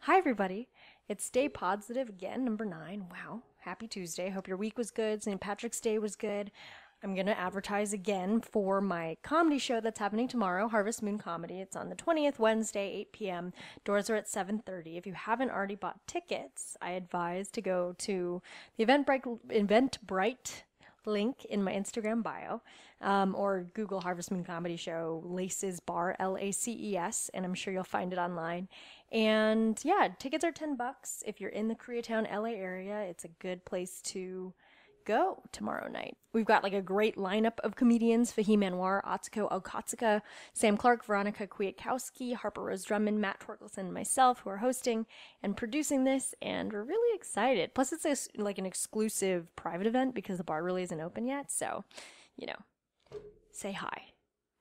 Hi, everybody. It's Stay Positive again, number 9. Wow. Happy Tuesday. Hope your week was good. St. Patrick's Day was good. I'm going to advertise again for my comedy show that's happening tomorrow, Harvest Moon Comedy. It's on the 20th, Wednesday, 8 p.m. Doors are at 7:30. If you haven't already bought tickets, I advise to go to the Eventbrite link in my Instagram bio, or Google Harvest Moon Comedy Show, Laces Bar, Laces, and I'm sure you'll find it online. And yeah, tickets are $10. If you're in the Koreatown, LA area, it's a good place to go tomorrow night. We've got like a great lineup of comedians: Fahim Anwar, Atsuko Okatsuka, Sam Clark, Veronica Kwiatkowski, Harper Rose Drummond, Matt Torkelson, and myself, who are hosting and producing this, and we're really excited. Plus, it's like an exclusive private event because the bar really isn't open yet, so, say hi.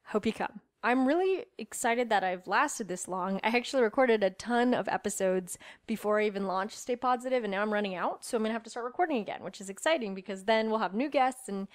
Hope you come. I'm really excited that I've lasted this long. I actually recorded a ton of episodes before I even launched Stay Positive, and now I'm running out, so I'm going to have to start recording again, which is exciting because then we'll have new guests and,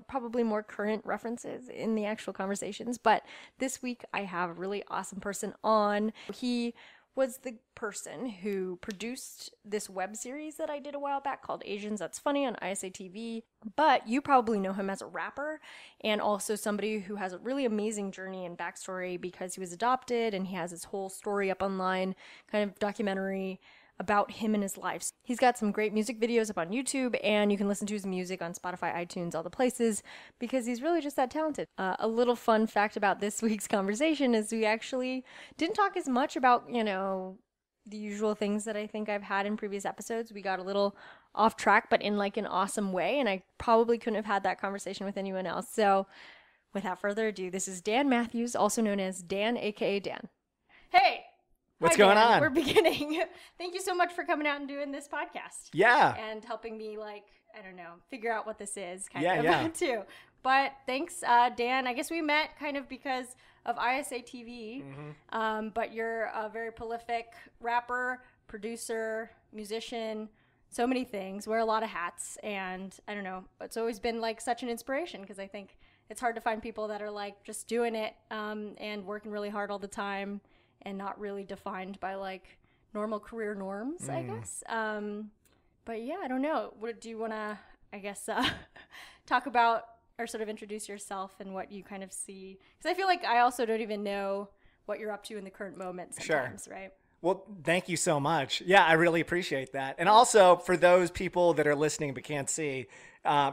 probably more current references in the actual conversations. But this week I have a really awesome person on. He was the person who produced this web series that I did a while back called Asians That's Funny on ISA TV. But you probably know him as a rapper and also somebody who has a really amazing journey and backstory because he was adopted, and he has his whole story up online, kind of documentary about him and his life. He's got some great music videos up on YouTube, and you can listen to his music on Spotify, iTunes, all the places, because he's really just that talented. A little fun fact about this week's conversation is we actually didn't talk as much about, the usual things that I think I've had in previous episodes. We got a little off track, but in like an awesome way, and I probably couldn't have had that conversation with anyone else. So without further ado, this is Dan Matthews, also known as Dan, aka Dan. Hey! What's going on? We're beginning. Thank you so much for coming out and doing this podcast. Yeah. And helping me, figure out what this is, too. But thanks, Dan. I guess we met kind of because of ISA TV. Mm-hmm. But you're a very prolific rapper, producer, musician, so many things, wear a lot of hats. And I don't know, it's always been like such an inspiration because I think it's hard to find people that are like just doing it and working really hard all the time, and not really defined by like normal career norms, I guess. But yeah, I don't know. Do you want to, talk about or sort of introduce yourself and what you kind of see? Because I feel like I also don't even know what you're up to in the current moment sometimes, Sure. Right? Well, thank you so much. Yeah, I really appreciate that. And also, for those people that are listening but can't see,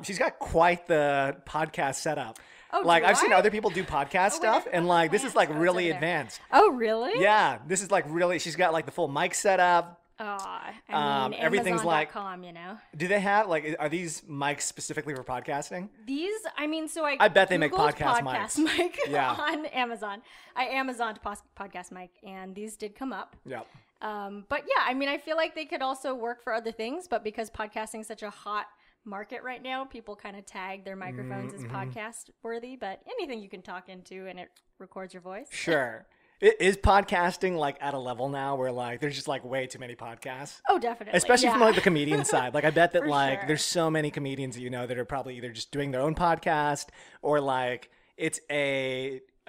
she's got quite the podcast setup. Oh, I've seen other people do podcast stuff, and this is like really advanced. Oh, really? Yeah, this is like really. She's got like the full mic setup. Everything's Amazon.com, Do they have are these mics specifically for podcasting? These, I bet they make Googled podcast mic yeah. on Amazon. I Amazoned podcast mic, and these did come up. Yep. But yeah, I feel like they could also work for other things, but because podcasting is such a hot market right now, people kind of tag their microphones as podcast worthy, but anything you can talk into and it records your voice. Sure. Is podcasting at a level now where there's just way too many podcasts? Oh, definitely. Especially from the comedian side. I bet that sure. There's so many comedians that are probably either just doing their own podcast or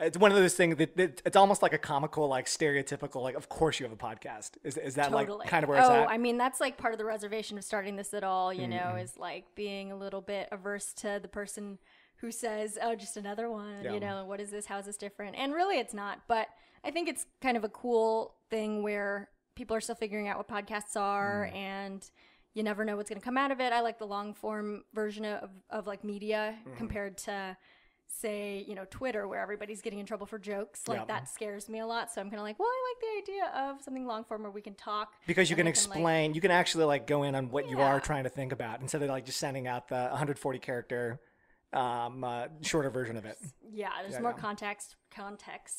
it's one of those things that it's almost like a comical, stereotypical, of course you have a podcast. Is that totally. Kind of where it's at? That's part of the reservation of starting this at all, is being a little bit averse to the person who says, oh, just another one, what is this? How is this different? And really it's not, but I think it's kind of a cool thing where people are still figuring out what podcasts are and you never know what's going to come out of it. I like the long form version of media compared to, say, Twitter, where everybody's getting in trouble for jokes. That scares me a lot. So I'm kind of I like the idea of something long form where we can talk. Because you can explain, you can actually go in on what you are trying to think about instead of just sending out the 140 character shorter version of it. Yeah, there's more context.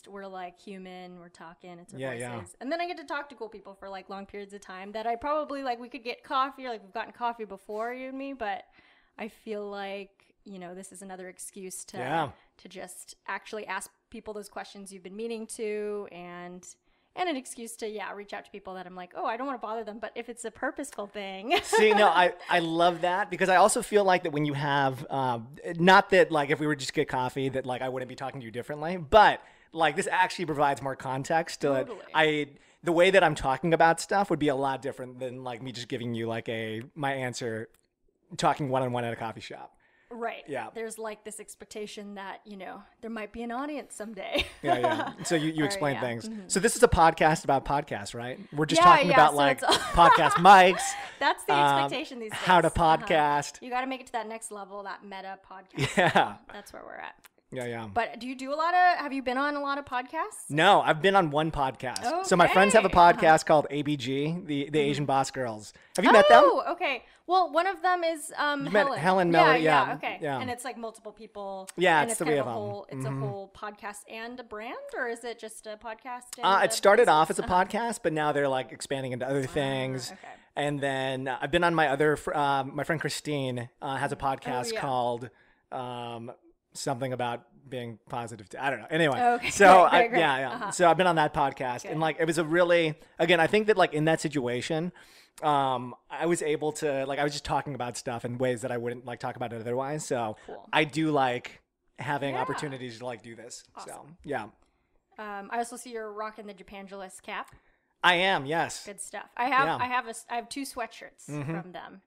We're human, we're talking, it's our voices. Yeah. And then I get to talk to cool people for long periods of time that I probably we could get coffee, or we've gotten coffee before, you and me, but I feel this is another excuse to just actually ask people those questions you've been meaning to, and an excuse to reach out to people that I'm I don't want to bother them, but if it's a purposeful thing. See, no, I love that, because I also feel that when you have not that if we were just get coffee that I wouldn't be talking to you differently, but this actually provides more context to totally. the way that I'm talking about stuff would be a lot different than like me just giving you like my answer talking one-on-one at a coffee shop. Right. Yeah. There's like this expectation that, there might be an audience someday. Yeah. So you explain yeah. things. So this is a podcast about podcasts, right? We're just talking about so like podcast mics. That's the expectation these days. How to podcast. You got to make it to that next level, that meta podcast. Yeah. That's where we're at. Yeah. But do you do have you been on a lot of podcasts? No, I've been on one podcast. Okay. So my friends have a podcast called ABG, the Asian Boss Girls. Have you met them? Oh, okay. Well, one of them is Helen Miller, yeah. Okay. Yeah. And it's like multiple people. Yeah, and it's kind three of of a them. whole, it's a whole podcast and a brand, or is it just a podcast? It started off as a podcast, but now they're like expanding into other things. Okay. And then I've been on my other, my friend Christine has a podcast called something about being positive. I don't know. Anyway, okay. So Great. So I've been on that podcast, and like it was a really, again, I think that like in that situation, I was able to like I was just talking about stuff in ways that I wouldn't like talk about it otherwise. So Cool. I do like having opportunities to like do this. Awesome. So yeah, I also see you're rocking the Japangelist cap. I am. Yes. Good stuff. I have 2 sweatshirts from them.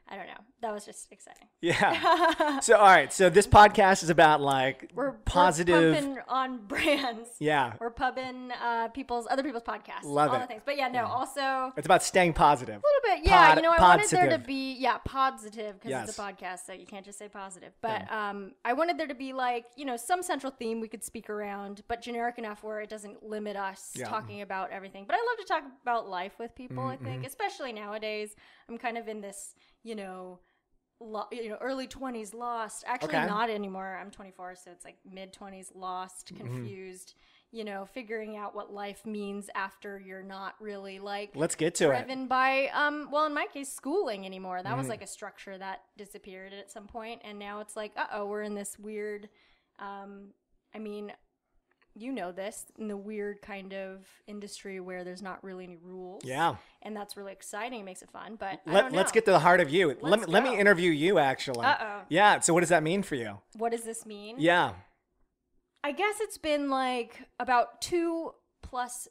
I don't know. That was just exciting. Yeah. So, all right. So this podcast is about like positive. We're pumping on brands. Yeah. We're pubbing other people's podcasts. Love all it. the things. But yeah, no, also It's about staying positive. a little bit. Yeah. I wanted there to Podsitive. be, positive because Yes. it's a podcast, so you can't just say positive. But I wanted there to be like, some central theme we could speak around, but generic enough where it doesn't limit us talking about everything. But I love to talk about life with people, I think, especially nowadays. I'm kind of in this, early 20s lost. Actually, not anymore. I'm 24, so it's like mid 20s lost, confused. Figuring out what life means after you're not really like Let's get to it. driven by in my case, schooling anymore. That was like a structure that disappeared at some point, and now it's like, we're in this weird. This in the weird kind of industry where there's not really any rules. Yeah. And that's really exciting. It makes it fun. But Let's get to the heart of you. Let's Let me go. interview you, actually. Uh-oh. Yeah. So what does that mean for you? What does this mean? Yeah. I guess it's been like about 2+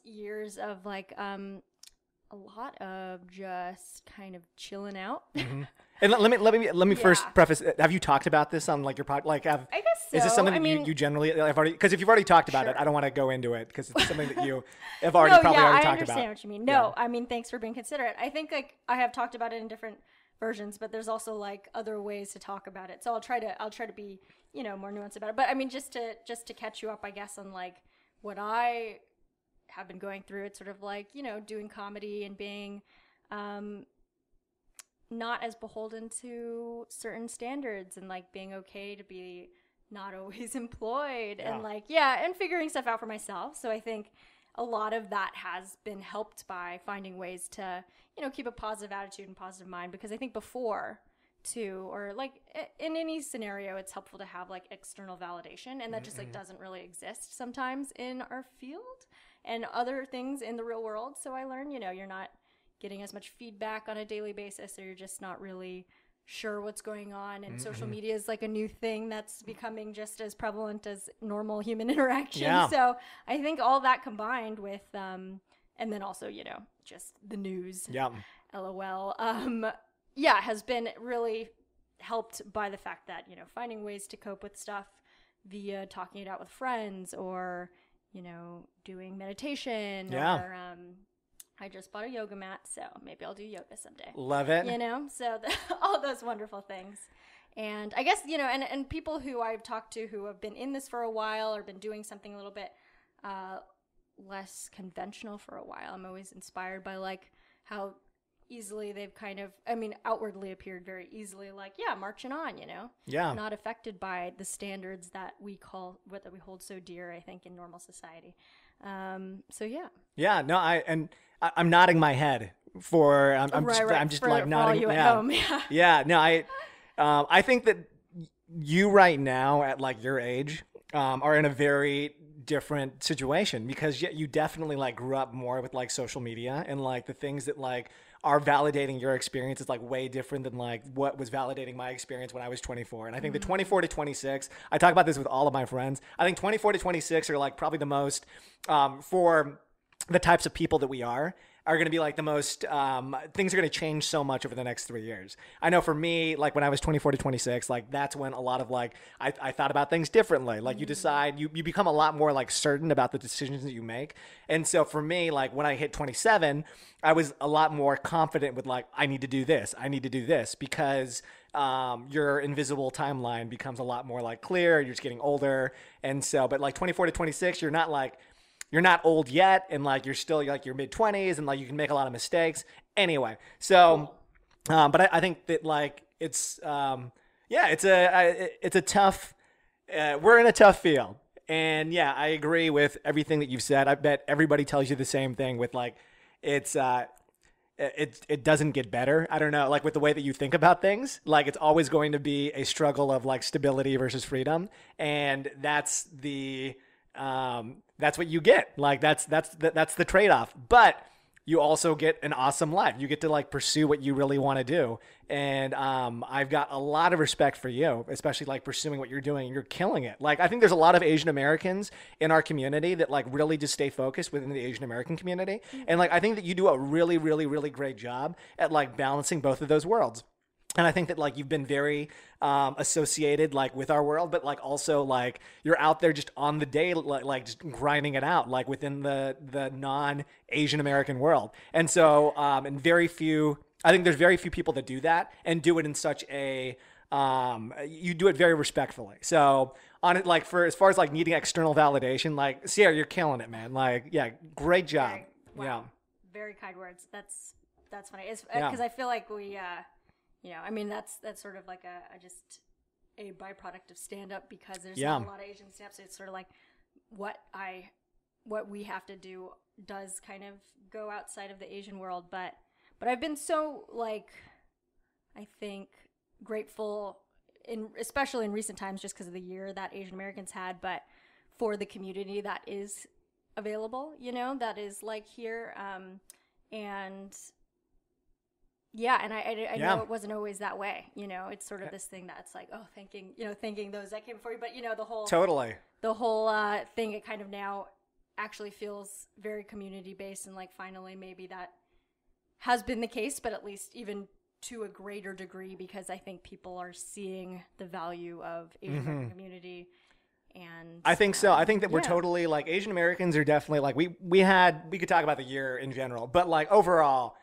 years of like a lot of just kind of chilling out. And let me first Yeah. preface. Have you talked about this on like your pod? Like, I guess so. is this something I that mean, you generally have already? Because if you've already talked about it, Sure. I don't want to go into it because it's something that you have already I talked understand about. what you mean. No, I mean, thanks for being considerate. I think like I have talked about it in different versions, but there's also like other ways to talk about it. So I'll try to be, more nuanced about it. But I mean, just to catch you up, I guess, on like what I have been going through. It's sort of like, doing comedy and being not as beholden to certain standards and like being okay to be not always employed and like, and figuring stuff out for myself. So I think a lot of that has been helped by finding ways to, keep a positive attitude and positive mind, because I think before too, or like in any scenario, it's helpful to have like external validation, and that just like doesn't really exist sometimes in our field and other things in the real world. So I learned, you're not getting as much feedback on a daily basis, or you're just not really sure what's going on. And social media is like a new thing that's becoming just as prevalent as normal human interaction. Yeah. So I think all that combined with, and then also, just the news, Yeah. LOL, has been really helped by the fact that, finding ways to cope with stuff via talking it out with friends, or, doing meditation, or, I just bought a yoga mat, so maybe I'll do yoga someday. Love it. So all those wonderful things. And I guess, and people who I've talked to who have been in this for a while or been doing something a little bit less conventional for a while, I'm always inspired by like how easily they've kind of, outwardly appeared very easily like, marching on, Yeah. not affected by the standards that we hold so dear, I think, in normal society. So yeah. Yeah. No, I'm nodding my head for I'm just for, like for nodding. all you at home. Yeah. Yeah. No, I think that you right now at like your age are in a very different situation, because you definitely like grew up more with like social media, and like the things that like are validating your experience is like way different than like what was validating my experience when I was 24. And I think the 24 to 26, I talk about this with all of my friends. I think 24 to 26 are like probably the most for the types of people that we are going to be like the most, things are going to change so much over the next 3 years. I know for me, like when I was 24 to 26, like that's when a lot of like, I thought about things differently. Like you decide, you become a lot more like certain about the decisions that you make. And so for me, like when I hit 27, I was a lot more confident with like, I need to do this. I need to do this because your invisible timeline becomes a lot more like clear. You're just getting older. And so, but like 24 to 26, you're not old yet, and like you're still like your mid-20s, and like you can make a lot of mistakes. Anyway, so, but I think that like it's it's a tough. We're in a tough field, and yeah, I agree with everything that you've said. I bet everybody tells you the same thing. With like, it doesn't get better. I don't know, like with the way that you think about things, like it's always going to be a struggle of like stability versus freedom, and that's what you get. Like that's the trade-off. But you also get an awesome life. You get to like pursue what you really want to do. And I've got a lot of respect for you, especially like pursuing what you're doing. You're killing it. Like I think there's a lot of Asian Americans in our community that like really just stay focused within the Asian American community. And like I think that you do a really, really, really great job at like balancing both of those worlds. And I think that like you've been very associated like with our world, but like also like you're out there just on the day, like just grinding it out like within the non-Asian American world. And so I think there's very few people that do that and do it in such a you do it very respectfulully. So on it, like for as far as like needing external validation, like Sierra, you're killing it, man. Like yeah, great job. Wow. Yeah, very kind words. That's funny. It's because I feel like we. I mean, that's sort of like just a byproduct of stand-up because there's not a lot of Asian stand-up. So it's sort of like what we have to do does kind of go outside of the Asian world. But I've been so like, I think grateful especially in recent times, just because of the year that Asian Americans had, but for the community that is available, that is like here. And yeah, and I know it wasn't always that way. It's sort of this thing that's like, oh, thanking those that came before you. But the whole thing, it kind of now actually feels very community based, and like finally maybe that has been the case, but at least even to a greater degree, because I think people are seeing the value of Asian American community. And I think so. I think that we're totally like Asian Americans are definitely like we could talk about the year in general, but like overall,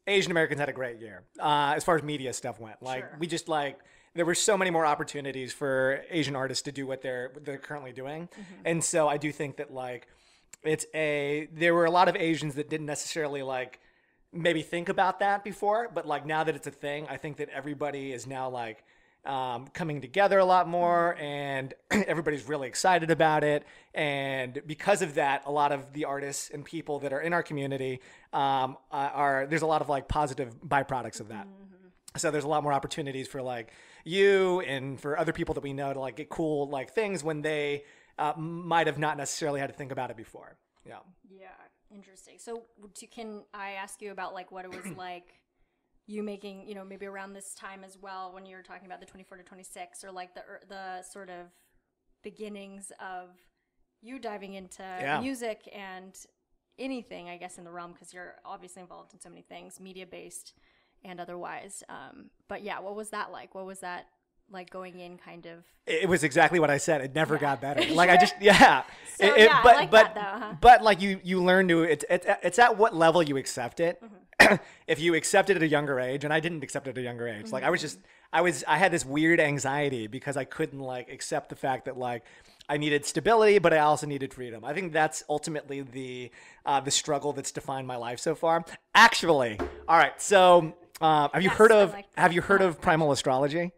Asian Americans had a great year as far as media stuff went. Like we just like there were so many more opportunities for Asian artists to do what they're currently doing, and so I do think that like there were a lot of Asians that didn't necessarily like maybe think about that before, but like now that it's a thing, I think that everybody is now like coming together a lot more, and everybody's really excited about it. And because of that, a lot of the artists and people that are in our community there's a lot of like positive byproducts of that. So there's a lot more opportunities for like you and for other people that we know to like get cool like things when they might have not necessarily had to think about it before. Yeah. Interesting. So can I ask you about like what it was like you making, maybe around this time as well, when you were talking about the 24 to 26, or like the sort of beginnings of you diving into music and anything, I guess, in the realm, because you're obviously involved in so many things, media-based and otherwise. But yeah, what was that like? What was that like going in kind of? It was exactly what I said. It never got better. Like I just, but like you learn to, it's at what level you accept it. If you accept it at a younger age, and I didn't accept it at a younger age, like I had this weird anxiety because I couldn't like accept the fact that like I needed stability, but I also needed freedom. I think that's ultimately the struggle that's defined my life so far. Actually, all right. So have you heard of primal astrology?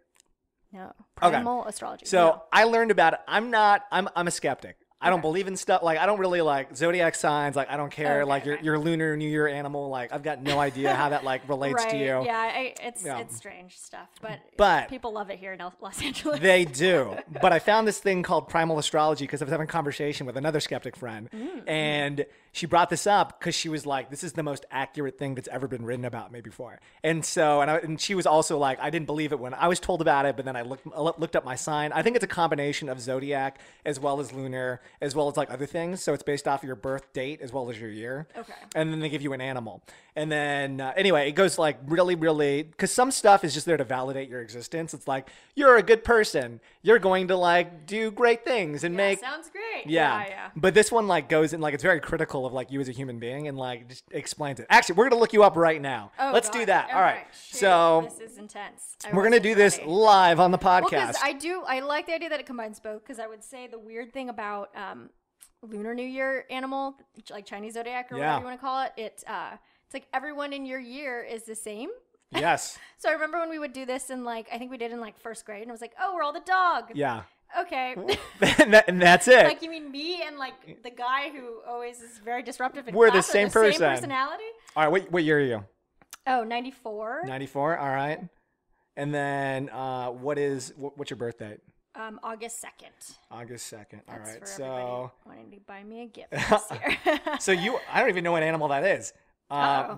No. Primal astrology. So I learned about it. I'm a skeptic. I don't believe in stuff. Like, I don't really like zodiac signs. Like, I don't care. Your lunar New Year animal. Like, I've got no idea how that like relates to you. Yeah, it's strange stuff. But people love it here in Los Angeles. They do. But I found this thing called primal astrology because I was having a conversation with another skeptic friend. And she brought this up because she was like, this is the most accurate thing that's ever been written about me before. And so, and she was also like, I didn't believe it when I was told about it, but then I looked up my sign. I think it's a combination of zodiac as well as lunar, as well as like other things. So it's based off of your birth date as well as your year. Okay. And then they give you an animal. And then anyway, it goes like really, really, because some stuff is just there to validate your existence. It's like, you're a good person. You're going to like do great things and make. Sounds great. Yeah. But this one like goes in like, it's very critical of like you as a human being and like just explains it. Actually, we're going to look you up right now. Oh, Let's do that. Okay. All right. Shoot. So this is intense. We're going to do this live on the Well, podcast. because I like the idea that it combines both, because I would say the weird thing about Lunar New Year animal, like Chinese zodiac or whatever you want to call it, it's like everyone in your year is the same. Yes. So I remember when we would do this in like, I think we did in like first grade, and it was like, oh, we're all the dog. Yeah. Okay. and that's it. Like, you mean me and like the guy who always is very disruptive in We're class the same are person. Same personality? All right. What year are you? Oh, 94. 94. All right. And then what's your birth date? August 2nd. August 2nd. All That's right. for So everybody wanting to buy me a gift this year. so I don't even know what animal that is.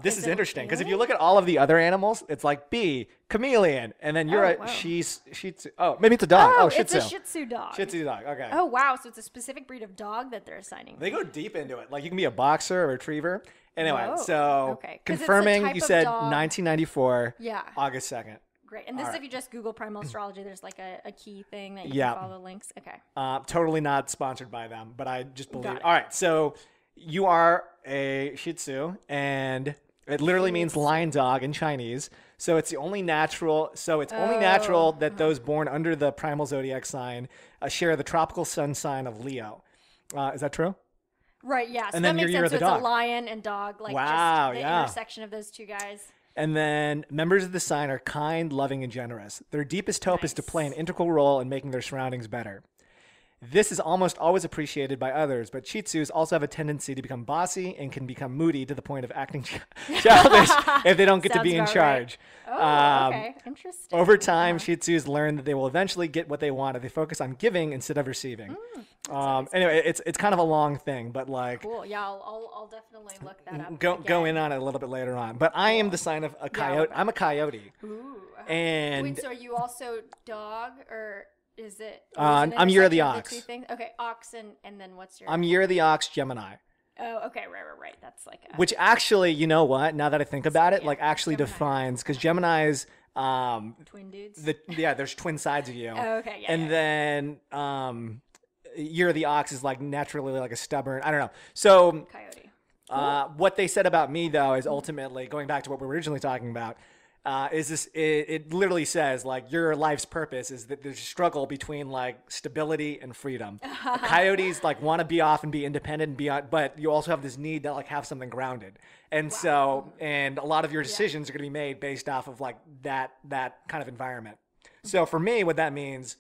This is it interesting because if you look at all of the other animals, it's like bee, chameleon, and then you're wow. Shih Tzu. Oh, maybe it's a dog. Oh, Shih it's Tzu. a Shih Tzu dog. Shih Tzu dog. Okay. Oh, wow. So it's a specific breed of dog that they're assigning. They go deep into it. Like you can be a boxer or a retriever. Anyway, Whoa. so Okay. 'Cause it's a confirming type you of said dog. 1994. Yeah. August 2nd. Great. And this is right. if you just Google primal astrology, there's like a key thing that you Yeah. can follow the links. Okay. Totally not sponsored by them, but I just believe. Got it. All right, so you are a Shih Tzu, and it literally means lion dog in Chinese. So it's the only natural. So it's only natural that those born under the primal zodiac sign share the tropical sun sign of Leo. Is that true? Right. Yeah. So And that then makes you're sense. the So it's dog. a lion and dog, like Wow, just the yeah. intersection of those two guys. And then members of the sign are kind, loving, and generous. Their deepest hope is to Nice. play an integral role in making their surroundings better. This is almost always appreciated by others, but Shih Tzus also have a tendency to become bossy and can become moody to the point of acting childish if they don't get to Sounds be in about charge. Oh, okay. Interesting. Over time, Shih Tzus learn that they will eventually get what they want if they focus on giving instead of receiving. Anyway, it's kind of a long thing, but like Cool. Yeah, I'll definitely look that up. go in on it a little bit later on. But I am the sign of a coyote. okay. I'm a coyote, Ooh. and Wait, so are you also dog, or is it? I'm year of the intersection ox. two things? Okay, ox, and then what's your? I'm year of the ox, Gemini. Oh, okay, right. That's like a. Which actually, you know what? Now that I think about it, yeah, like actually Gemini. defines because Gemini's twin dudes. there's twin sides of you. Oh, okay, yeah. And then year of the ox is like naturally like a stubborn. I don't know. So Coyote. what they said about me though is ultimately going back to what we were originally talking about. Is this? It literally says like your life's purpose is that there's a struggle between like stability and freedom. Coyotes like want to be off and be independent and be on, but you also have this need to like have something grounded. And so, and a lot of your decisions are going to be made based off of like that kind of environment. So for me, what that means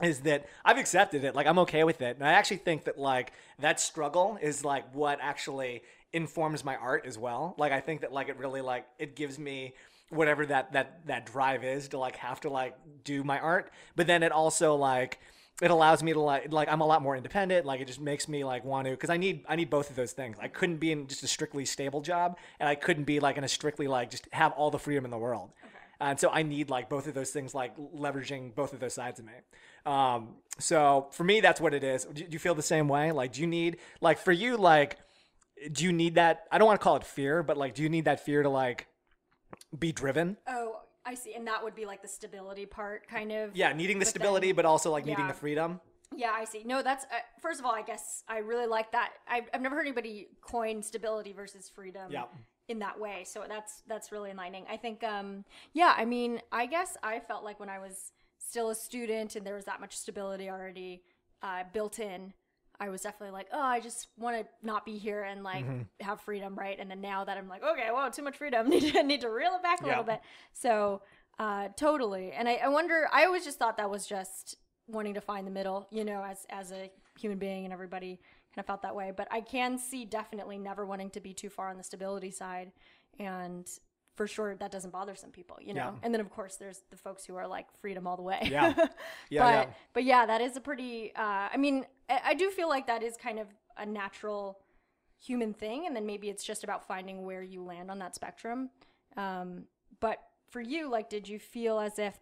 is that I've accepted it. Like I'm okay with it. And I actually think that like that struggle is like what actually informs my art as well. Like I think that like it really like it gives me whatever that drive is to like have to like do my art. But then it also like it allows me to like I'm a lot more independent. Like it just makes me like want to, because I need both of those things. I couldn't be in just a strictly stable job, and I couldn't be like in a strictly like just have all the freedom in the world. And so I need like both of those things, like leveraging both of those sides of me. So for me, that's what it is. Do you feel the same way? Like, do you need, like for you, like, do you need that? I don't want to call it fear, but like, do you need that fear to like be driven? Oh, I see. And that would be like the stability part, kind of. Yeah, needing the But stability, then- but also like needing yeah. the freedom. Yeah, I see. No, that's first of all, I guess I really like that. I've never heard anybody coin stability versus freedom Yeah. in that way. So that's really enlightening. I think, yeah, I mean, I guess I felt like when I was still a student and there was that much stability already built in, I was definitely like, oh, I just want to not be here and like have freedom, right? And then now that I'm like, okay, whoa, too much freedom, need to reel it back a little bit. So totally. And I wonder, I always just thought that was just wanting to find the middle, you know, as a human being, and everybody kind of felt that way. But I can see definitely never wanting to be too far on the stability side, and for sure that doesn't bother some people, you know. Yeah. And then of course there's the folks who are like freedom all the way. Yeah. Yeah. But yeah, that is a pretty I mean, I do feel like that is kind of a natural human thing, and then maybe it's just about finding where you land on that spectrum. But for you, like, did you feel as if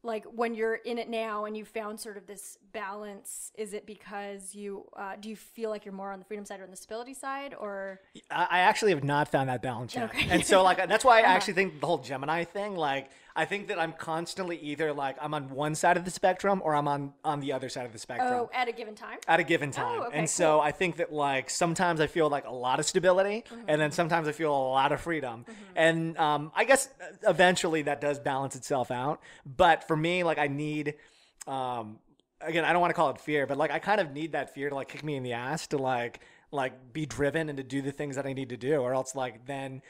like when you're in it now and you found sort of this balance, is it because you do you feel like you're more on the freedom side or on the stability side, or? I actually have not found that balance yet. Okay. And so like that's why I actually think the whole Gemini thing, like I think that I'm constantly either like I'm on one side of the spectrum or I'm on the other side of the spectrum. Oh, at a given time? At a given time. Okay, and so I think that like sometimes I feel like a lot of stability and then sometimes I feel a lot of freedom. And I guess eventually that does balance itself out. But for me, like I need, again, I don't want to call it fear, but like I kind of need that fear to like kick me in the ass to like be driven and to do the things that I need to do, or else like then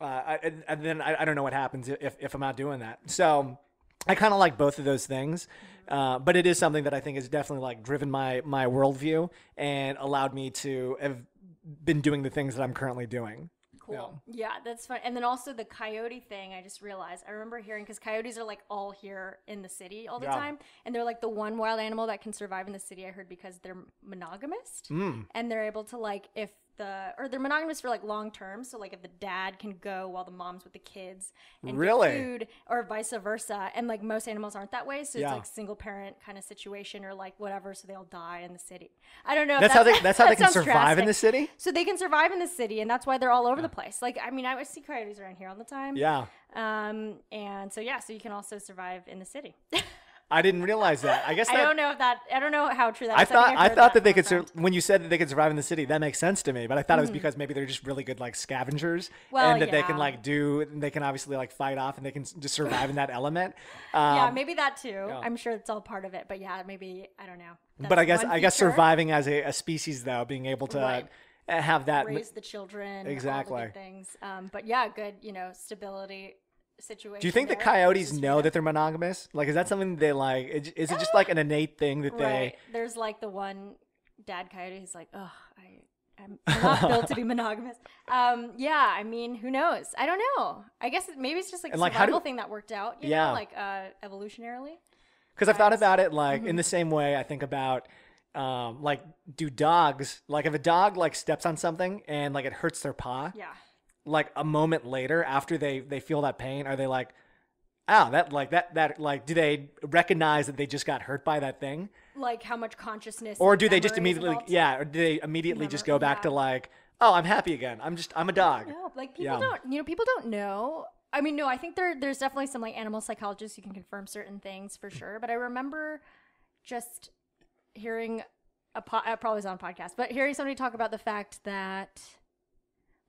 and then I don't know what happens if I'm not doing that. So I kind of like both of those things, but it is something that I think has definitely like driven my worldview and allowed me to have been doing the things that I'm currently doing. Cool. Yeah, that's fun. And then also the coyote thing, I just realized. I remember hearing, because coyotes are like all here in the city all the time. And they're like the one wild animal that can survive in the city, I heard, because they're monogamous. And they're able to like, or they're monogamous for like long term. So like if the dad can go while the mom's with the kids and get food, or vice versa. And like most animals aren't that way. So it's like single parent kind of situation or like whatever. So they all die in the city. I don't know. That's how they can survive in the city? So they can survive in the city, and that's why they're all over the place. Like, I mean, I see coyotes around here all the time. Yeah. And so you can also survive in the city. I didn't realize that. I guess I don't know how true that is. I thought that they could when you said that they could survive in the city, that makes sense to me. But I thought it was because maybe they're just really good like scavengers, and that they can like they can obviously like fight off and they can just survive in that element. Yeah, maybe that too. Yeah. I'm sure it's all part of it. But yeah, maybe I don't know. But I guess surviving as a species though, being able to have that raise the children, exactly, all the good things. But yeah, good stability. Situation. Do you think the coyotes know that they're monogamous? Like, is that something they like? Is it just like an innate thing that they? Right. There's like the one dad coyote who's like, oh, I'm not built to be monogamous. Yeah, I mean, who knows? I don't know. I guess maybe it's just like a survival thing that worked out. You know, like evolutionarily. Because I've thought about it like in the same way I think about like do dogs, like if a dog like steps on something and like it hurts their paw. Yeah. Like a moment later after they feel that pain, are they like, oh, that like do they recognize that they just got hurt by that thing? Like how much consciousness, or do they just immediately or do they immediately just go back to like, oh, I'm happy again, I'm a dog? No, like people don't know. I mean, no, I think there's definitely some like animal psychologists who can confirm certain things for sure, but I remember just hearing probably was on a podcast, but hearing somebody talk about the fact that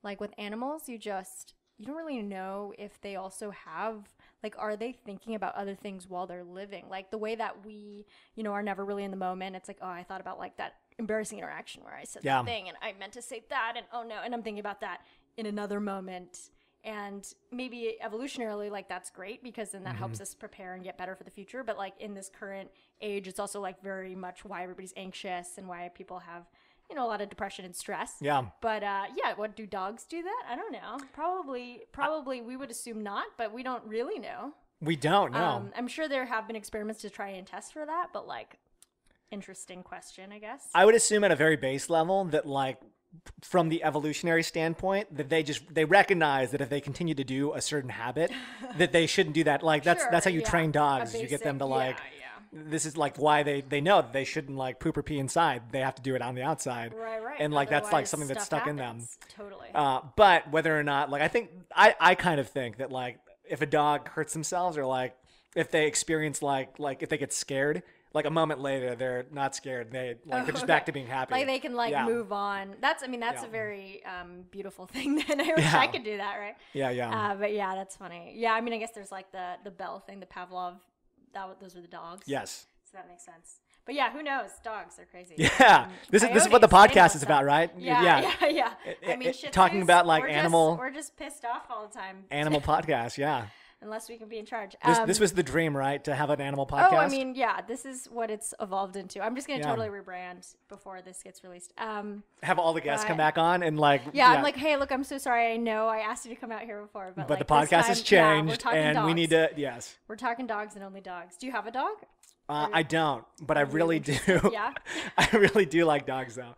like with animals, you don't really know if they also have, like, are they thinking about other things while they're living? Like the way that we, are never really in the moment. It's like, oh, I thought about like that embarrassing interaction where I said that thing and I meant to say that and oh no, and I'm thinking about that in another moment. And maybe evolutionarily, like that's great because then that helps us prepare and get better for the future. But like in this current age, it's also like very much why everybody's anxious and why people have a lot of depression and stress. Yeah. But what do dogs do that? I don't know. Probably we would assume not, but we don't really know. We don't know. I'm sure there have been experiments to try and test for that, but like interesting question, I guess. I would assume at a very base level that like from the evolutionary standpoint that they recognize that if they continue to do a certain habit that they shouldn't do that. Like that's how you train dogs. You get them to like this is like why they know that they shouldn't like poop or pee inside. They have to do it on the outside. Right. And like that's like something that's stuck in them. Totally. But whether or not, like I think I kind of think that like if a dog hurts themselves or like if they experience like if they get scared, like a moment later they're not scared. They're just back to being happy. Like they can move on. That's a very beautiful thing. Then I wish I could do that, right? Yeah. But yeah, that's funny. Yeah, I mean I guess there's like the bell thing, the Pavlov. Those were the dogs. Yes. So that makes sense. But yeah, who knows? Dogs are crazy. Yeah. This is what the podcast is about, right? Yeah. I mean, talking about like animal. We're just pissed off all the time. Animal podcast, yeah. Unless we can be in charge. This was the dream, right? To have an animal podcast. Oh, I mean, yeah. This is what it's evolved into. I'm just gonna totally rebrand before this gets released. Have all the guests come back on and like. Yeah, I'm like, hey, look, I'm so sorry. I know I asked you to come out here before, but the podcast has changed, and dogs. we need to. Yes. We're talking dogs and only dogs. Do you have a dog? I don't, but I really do. Yeah. I really do like dogs, though.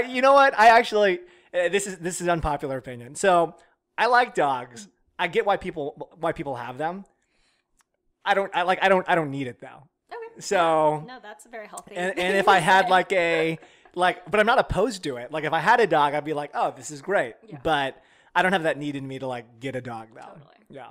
You know what? I actually this is unpopular opinion. So I like dogs. I get why people have them. I don't need it though. Okay. So no, that's very healthy. and if I had but I'm not opposed to it. Like if I had a dog, I'd be like, oh, this is great. Yeah. But I don't have that need in me to like get a dog though. Totally. Yeah.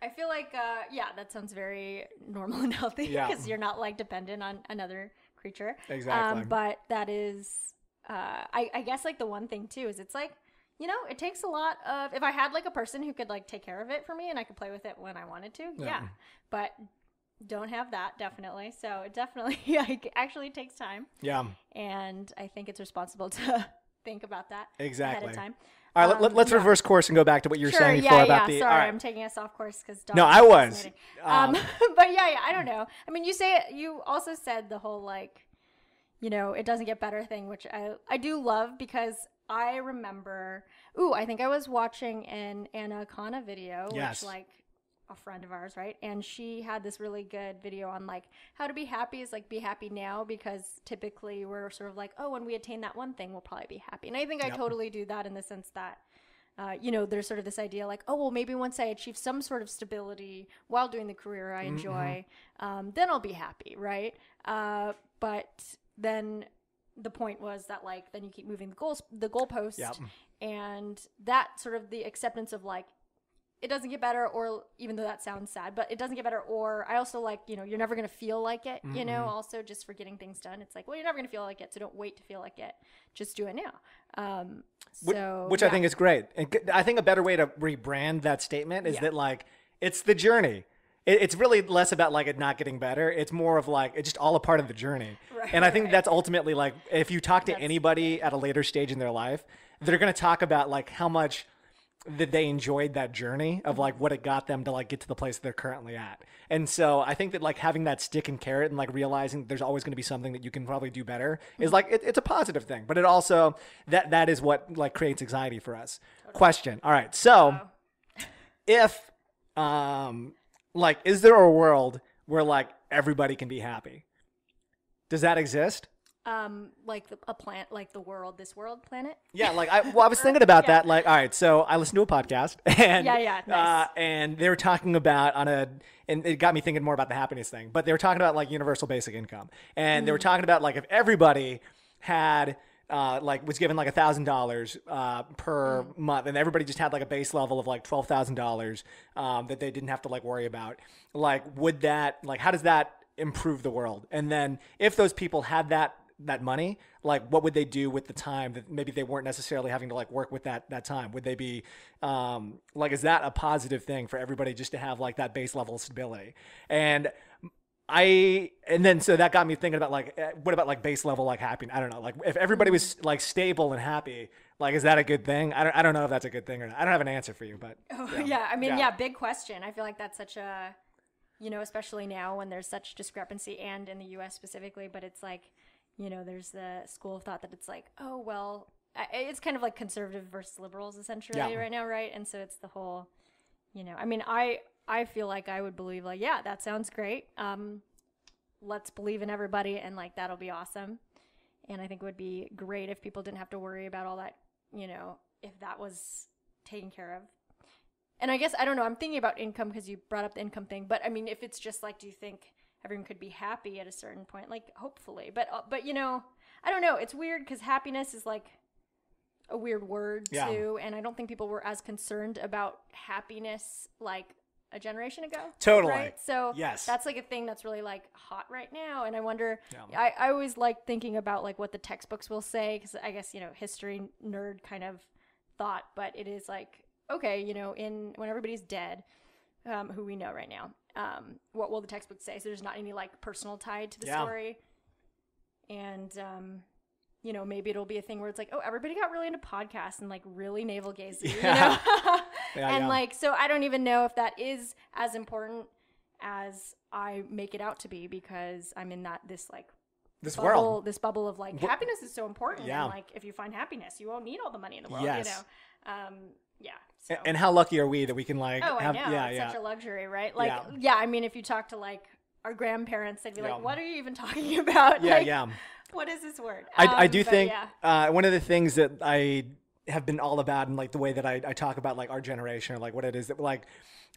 I feel like, that sounds very normal and healthy because you're not like dependent on another creature. Exactly. But that is, I guess like the one thing too is it's like, it takes a lot of, if I had like a person who could like take care of it for me and I could play with it when I wanted to. Yeah. But don't have that, definitely. So it definitely actually takes time. Yeah. And I think it's responsible to think about that exactly. ahead of time. All right, let's reverse course and go back to what you were saying before about the. Sorry, all right. I'm taking us off course because no, I was. But I don't know. I mean, you also said the whole like, it doesn't get better thing, which I do love because I remember. I think I was watching an Anna Kana video, yes. which like a friend of ours, right? And she had this really good video on like how to be happy is like be happy now, because typically we're sort of like, oh, when we attain that one thing, we'll probably be happy. And I think I totally do that in the sense that, there's sort of this idea like, oh, well, maybe once I achieve some sort of stability while doing the career I enjoy, then I'll be happy, right? But then the point was that like then you keep moving the goalpost, and that sort of the acceptance of like, it doesn't get better, or even though that sounds sad, but it doesn't get better. Or I also like, you're never going to feel like it, also just for getting things done. It's like, well, you're never going to feel like it. So don't wait to feel like it. Just do it now. Which I think is great. And I think a better way to rebrand that statement is that like, it's the journey. It's really less about like it not getting better. It's more of like, it's just all a part of the journey. Right, and I think that's ultimately like, if you talk to anybody at a later stage in their life, they're going to talk about like how much that they enjoyed that journey of like what it got them to like get to the place they're currently at. And so I think that like having that stick and carrot and like realizing there's always going to be something that you can probably do better is like, it's a positive thing, but it also, that is what like creates anxiety for us. Okay. Question. All right. So if, like, is there a world where like everybody can be happy? Does that exist? Like a planet, like this world planet. Yeah, like I was thinking about that. Like, all right, so I listened to a podcast, and nice. And they were talking about and it got me thinking more about the happiness thing. But they were talking about like universal basic income, and they were talking about like if everybody had was given like $1,000 per month, and everybody just had like a base level of like $12,000 that they didn't have to like worry about. Like, would that how does that improve the world? And then if those people had that money, like what would they do with the time that maybe they weren't necessarily having to like work with that time? Would they be is that a positive thing for everybody just to have like that base level of stability? And then so that got me thinking about like, what about like base level like happiness? I don't know, like if everybody was like stable and happy, like is that a good thing? I don't know if that's a good thing or not. I don't have an answer for you, but big question. I feel like that's such a, especially now when there's such discrepancy, and in the US specifically, but it's like, there's the school of thought that it's like, oh, well, it's kind of like conservative versus liberals essentially right now, right? And so it's the whole, I feel like I would believe like, yeah, that sounds great. Let's believe in everybody, and like that'll be awesome. And I think it would be great if people didn't have to worry about all that, if that was taken care of. And I guess, I don't know, I'm thinking about income because you brought up the income thing, but I mean, if it's just like, do you think everyone could be happy at a certain point? Like, hopefully. But I don't know. It's weird because happiness is like a weird word too. And I don't think people were as concerned about happiness like a generation ago. Totally. Right? So yes, that's like a thing that's really like hot right now. And I wonder, I always like thinking about like what the textbooks will say, because I guess, history nerd kind of thought, but it is like, okay, when everybody's dead, who we know right now, what will the textbook say? So there's not any like personal tie to the story. And, maybe it'll be a thing where it's like, oh, everybody got really into podcasts and like really navel gazing, like, so I don't even know if that is as important as I make it out to be, because I'm in this bubble of like happiness is so important. And like, if you find happiness, you won't need all the money in the world, So. And how lucky are we that we can like I know. It's such a luxury, right? Like, I mean, if you talk to like our grandparents, they'd be Yeah. like, "What are you even talking about? Yeah, Like, yeah. what is this word?" I do But think yeah. one of the things that I have been all about, and like the way that I talk about like our generation, or like what it is that like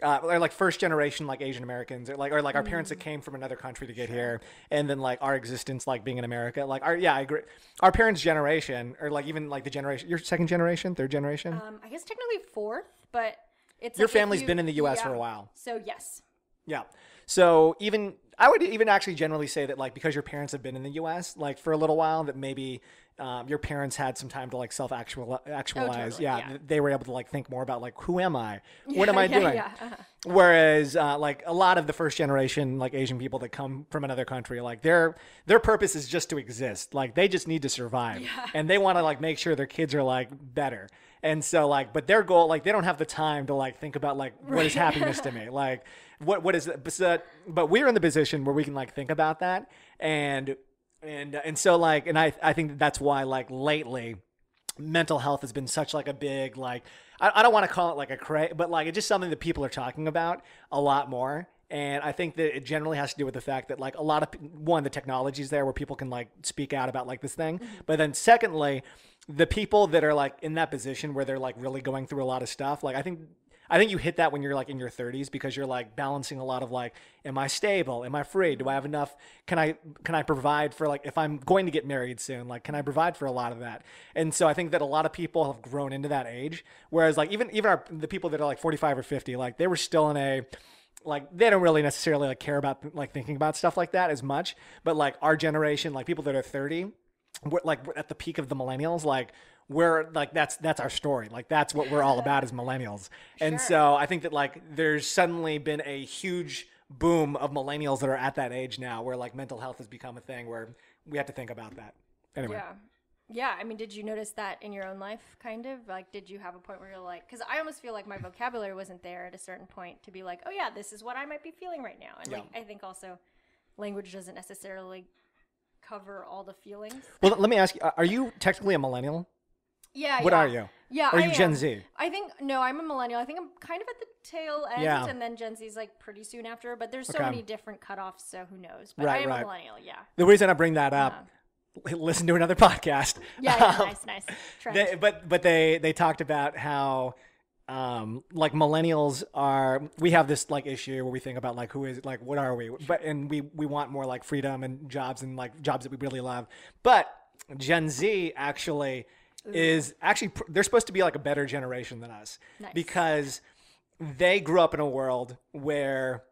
or like first generation like Asian Americans, or like our parents that came from another country to get here, and then like our existence like being in America, like our, yeah, I agree, our parents' generation, or like even like the generation, your second generation, third generation. I guess technically fourth, but it's Your like if family's you- been in the U.S. for yeah. a while. So yes. Yeah. So even I would even actually generally say that like because your parents have been in the U.S. like for a little while, that maybe your parents had some time to like actualize. totally, yeah. They were able to like think more about like who am I? What am I Yeah, doing? yeah, uh-huh. Whereas like a lot of the first generation like Asian people that come from another country, like their purpose is just to exist. Like they just need to survive, and they want to like make sure their kids are like better. And so like, but their goal, like they don't have the time to like think about like what is happiness to me, like what is it? But we're in the position where we can like think about that, and so like, and I think that's why like lately mental health has been such like a big like I don't want to call it like a craze, but like it's just something that people are talking about a lot more. And I think that it generally has to do with the fact that like a lot of the technology's there where people can like speak out about like this thing, but then secondly, the people that are like in that position where they're like really going through a lot of stuff, like I think you hit that when you're like in your 30s, because you're like balancing a lot of like, am I stable? Am I free? Do I have enough? Can I provide for like, if I'm going to get married soon, like, can I provide for a lot of that? And so I think that a lot of people have grown into that age. Whereas like even the people that are like 45 or 50, like they were still in a, like they don't really necessarily like care about like thinking about stuff like that as much. But like our generation, like people that are 30, we're at the peak of the millennials, like we're like that's our story, like that's what we're all about as millennials. And so I think that like there's suddenly been a huge boom of millennials that are at that age now where like mental health has become a thing where we have to think about that. Anyway. Yeah, I mean, did you notice that in your own life, kind of? Like, did you have a point where you're like, because I almost feel like my vocabulary wasn't there at a certain point to be like, oh yeah, this is what I might be feeling right now. And like, I think also language doesn't necessarily cover all the feelings. Well, let me ask you, are you technically a millennial? Yeah. What are you? Yeah, Or are you I Gen am. Z? I think, no, I'm a millennial. I think I'm kind of at the tail end, Yeah. and then Gen Z is like pretty soon after, but there's so Okay. many different cutoffs, so who knows? But Right, I am right. a millennial, yeah. The reason I bring that up, listen to another podcast. Yeah, nice. Trend. But they talked about how like millennials we have this like issue where we think about like who is like what are we, and we want more like freedom and jobs, and like jobs that we really love. But Gen Z actually is actually they're supposed to be like a better generation than us. Nice. Because they grew up in a world where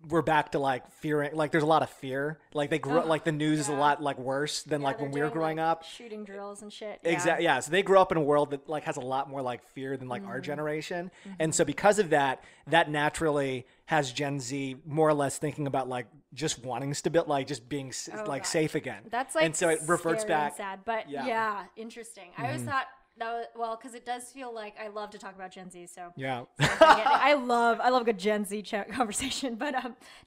we're back to like fearing, like there's a lot of fear, like they grew up, like the news is a lot like worse than like when we were growing up. Shooting drills and shit. Exactly. Yeah. So they grew up in a world that like has a lot more like fear than like our generation. And so because of that, that naturally has Gen Z more or less thinking about like just wanting stability, like just being like safe again. That's like, and so it reverts scary and back. sad, but Yeah. interesting. I always thought that was, well, because it does feel like I love to talk about Gen Z, so Yeah. I love a good Gen Z conversation. But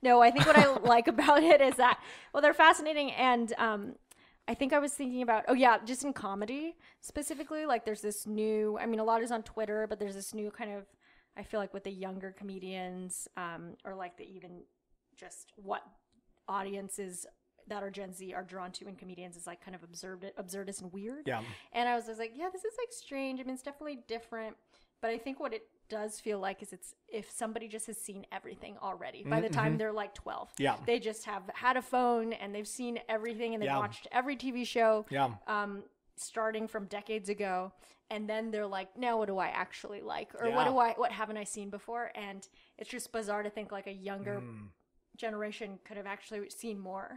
no, I think what I like about it is that, well, they're fascinating, and I think I was thinking about, just in comedy specifically, like there's this new, I mean, a lot is on Twitter, but there's this new kind of, I feel like with the younger comedians, or like the even just what audiences that are Gen Z are drawn to in comedians is like kind of absurdist and weird. Yeah. And I was just like, yeah, this is like strange. I mean, it's definitely different, but I think what it does feel like is it's if somebody just has seen everything already by the time they're like 12. Yeah. They just have had a phone and they've seen everything and they've watched every TV show. Yeah. Starting from decades ago, and then they're like, now what do I actually like, or Yeah. what haven't I seen before? And it's just bizarre to think like a younger generation could have actually seen more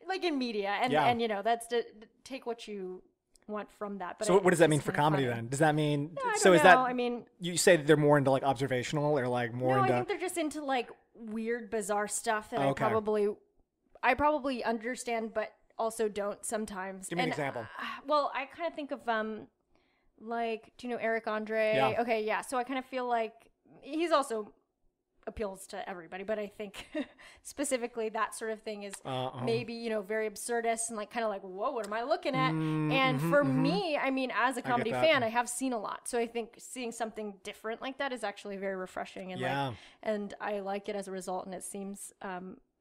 like in media, and you know, that's to take what you want from that. But So what does that mean it's for kinda comedy funny. then? Does that mean I so don't is that know. I mean, you say that they're more into like observational, or like more no, I into think they're just into like weird, bizarre stuff that Okay. I probably understand, but also don't sometimes. Give me an example. Well, I kind of think of like, do you know Eric Andre? Yeah. Okay, yeah. So I kind of feel like he's also appeals to everybody, but I think specifically that sort of thing is maybe, you know, very absurdist and like kind of like, whoa, what am I looking at? And for me, I mean, as a comedy fan, I have seen a lot. So I think seeing something different like that is actually very refreshing and like, and I like it as a result, and it seems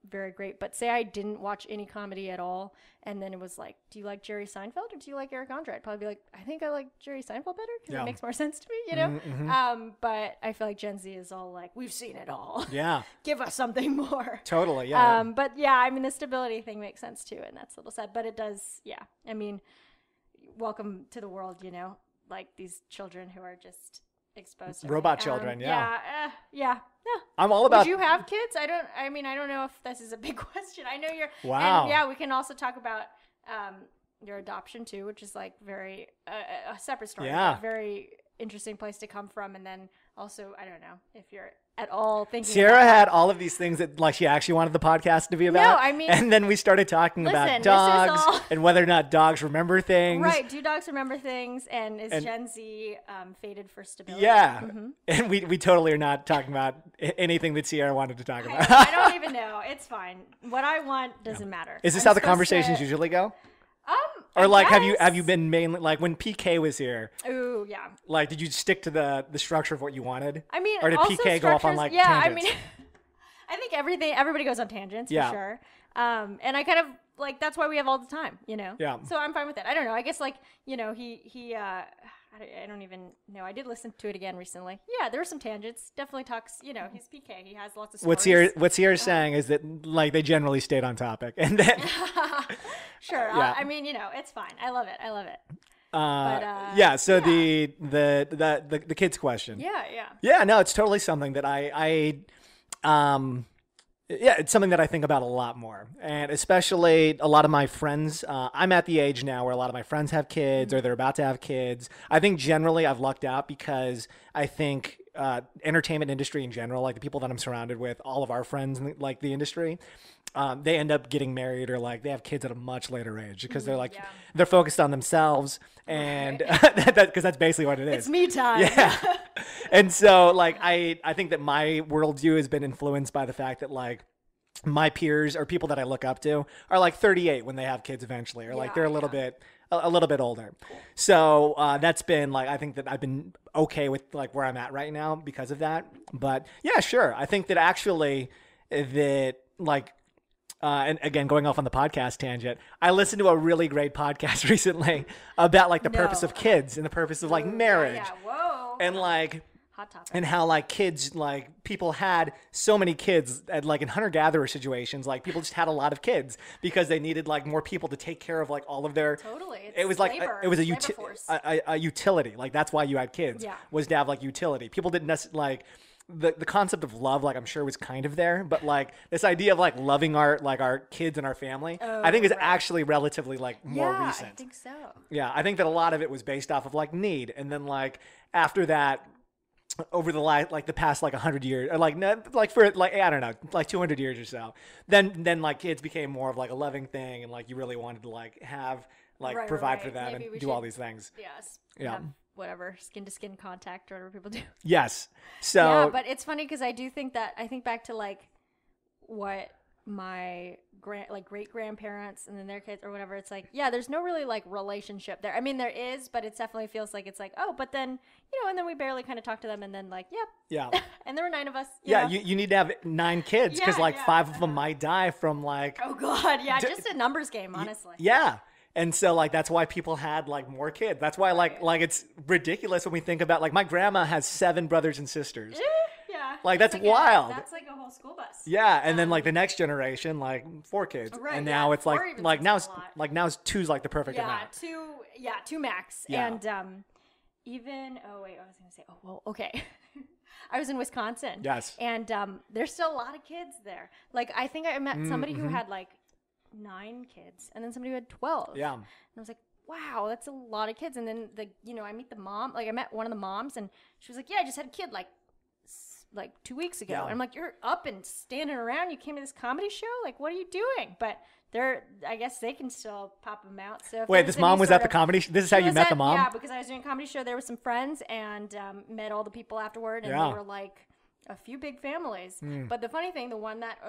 very great. But say I didn't watch any comedy at all, and then it was like, do you like Jerry Seinfeld or do you like Eric Andre? I'd probably be like, I think I like Jerry Seinfeld better because it makes more sense to me, you know? But I feel like Gen Z is all like, we've seen it all. Yeah. Give us something more. Totally, yeah. But yeah, I mean, the stability thing makes sense too, and that's a little sad, but it does, yeah. I mean, welcome to the world, you know? Like these children who are just exposed to robot children, yeah. I'm all about. Would you have kids? I don't know if this is a big question. I know you're. Wow. And yeah, we can also talk about your adoption too, which is like very a separate story. Yeah. But very interesting place to come from, and then also I don't know if you're at all thinking. Sierra had all of these things that like she actually wanted the podcast to be about. No, I mean, and then we started talking about dogs and whether or not dogs remember things. Right? Do dogs remember things? And is Gen Z fated for stability? Yeah, and we totally are not talking about anything that Sierra wanted to talk about. I don't even know. It's fine. What I want doesn't matter. Is this how the conversations usually go? Or like, have you been mainly like when PK was here? Ooh, yeah. Like, did you stick to the structure of what you wanted? I mean, or did PK go off on like tangents? I mean, I think everybody goes on tangents for sure. And I kind of like that's why we have all the time, you know. Yeah. So I'm fine with it. I don't know. I guess like you know he I don't even know. I did listen to it again recently. Yeah, there were some tangents. Definitely talks. You know, he's PK. He has lots of stories. What Sierra's saying is that like they generally stayed on topic, and then sure. Yeah. I mean, you know, it's fine. I love it. So the kids question. Yeah. No, it's totally something that it's something that I think about a lot more, and especially a lot of my friends. I'm at the age now where a lot of my friends have kids or they're about to have kids. I think generally I've lucked out because I think entertainment industry in general, like the people that I'm surrounded with, all of our friends in like the industry, they end up getting married or like they have kids at a much later age because they're like they're focused on themselves and because that's basically what it is. It's me time. Yeah. And so like I think that my worldview has been influenced by the fact that like my peers or people that I look up to are like 38 when they have kids eventually, or like they're a little bit older. So that's been like, I think that I've been okay with like where I'm at right now because of that. But yeah, sure. I think that actually that like, and again, going off on the podcast tangent, I listened to a really great podcast recently about like the purpose of kids and the purpose of like marriage. Yeah. Whoa. And like, hot topic. And how like kids, like people had so many kids at like in hunter-gatherer situations, like people just had a lot of kids because they needed like more people to take care of like all of their. Totally. It was like it was a utility. Like that's why you had kids was to have like utility. People didn't necessarily like. The concept of love, like I'm sure was kind of there, but like this idea of like loving our kids and our family, I think is actually relatively like more recent. I think so. Yeah, I think that a lot of it was based off of like need, and then like after that, over the like the past like 100 years, or like for like I don't know, like 200 years or so, then like kids became more of like a loving thing, and like you really wanted to like have like provide for them and do all these things. Yes. Yeah. Whatever, skin to skin contact or whatever people do. Yes. So yeah, but it's funny because I think back to like what my great grandparents and then their kids or whatever. It's like, yeah, there's no really like relationship there. I mean, there is, but it definitely feels like it's like, oh, but then and then we barely kind of talk to them, and then like, yeah. And there were 9 of us. You need to have 9 kids because 5 of them might die from like. Oh God, yeah, just a numbers game, honestly. Yeah. And so like that's why people had like more kids. That's why like it's ridiculous when we think about like my grandma has 7 brothers and sisters. Yeah. Like that's wild. That's like a whole school bus. Yeah, and then like the next generation like 4 kids. Right, and now it's like now it's 2's like the perfect amount. 2 max. Yeah. And even I was going to say okay. I was in Wisconsin. Yes. And there's still a lot of kids there. Like I think I met somebody who had like 9 kids, and then somebody who had 12. Yeah. And I was like, wow, that's a lot of kids. And then I meet the mom, like I met one of the moms, and she was like, yeah, I just had a kid like 2 weeks ago. And I'm like, you're up and standing around, you came to this comedy show, like what are you doing? But I guess they can still pop them out. So wait, this mom was at the comedy show? This is how you met the mom? Yeah, because I was doing a comedy show there with some friends, and met all the people afterward, and they were like, A few big families. But the funny thing, the one that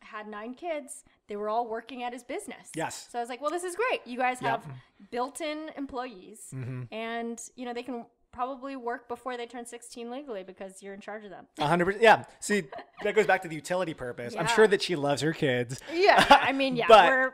had 9 kids, they were all working at his business. Yes. So I was like, well, this is great. You guys have built-in employees, and they can probably work before they turn 16 legally because you're in charge of them. 100%. Yeah. See, that goes back to the utility purpose. I'm sure that she loves her kids. Yeah. I mean, yeah.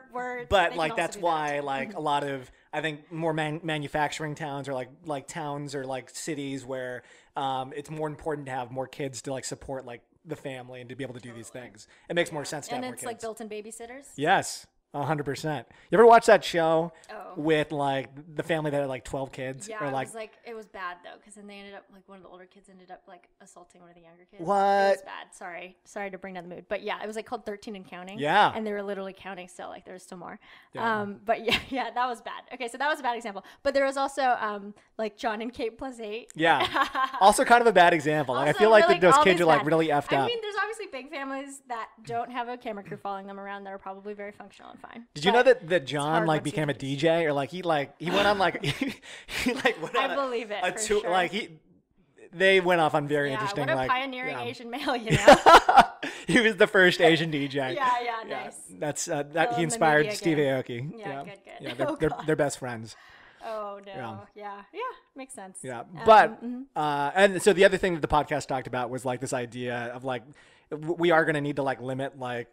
But like that's why like a lot of I think more manufacturing towns or like towns or like cities where it's more important to have more kids to like support like the family and to be able to do these things. It makes more sense to have more kids. And it's like built-in babysitters. Yes. 100%. You ever watch that show with like the family that had like 12 kids? Yeah, or, like, it was bad though, because then they ended up like one of the older kids ended up like assaulting one of the younger kids. What? It was bad. Sorry to bring down the mood, but yeah, it was like called 13 and Counting. Yeah, and they were literally counting still. Like there was still more. Yeah. But yeah, that was bad. Okay, so that was a bad example. But there was also like John and Kate plus 8. Yeah, also kind of a bad example. Like, I feel like those kids are like really effed up. I mean, there's obviously big families that don't have a camera crew following them around that are probably very functional and fine. Did you know that John like became a DJ or like he went on like he like went on I believe it a for tour, sure. like they went off on very interesting what a like pioneering Asian male, you know. He was the first Asian DJ. Yeah, nice. That's that he inspired Steve Aoki. Yeah, good. Yeah, they're best friends. Oh no. Yeah, makes sense. Yeah, but and so the other thing that the podcast talked about was like this idea of like we are going to need to like limit like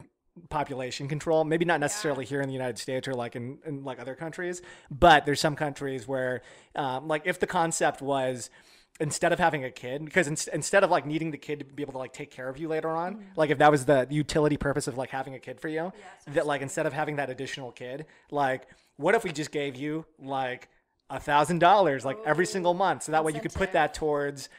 population control, maybe not necessarily here in the United States or like in like other countries, but there's some countries where like if the concept was instead of having a kid, because instead of like needing the kid to be able to like take care of you later on, like if that was the utility purpose of like having a kid for you, that like instead of having that additional kid, like what if we just gave you like $1,000 like every single month, so that way you could put that towards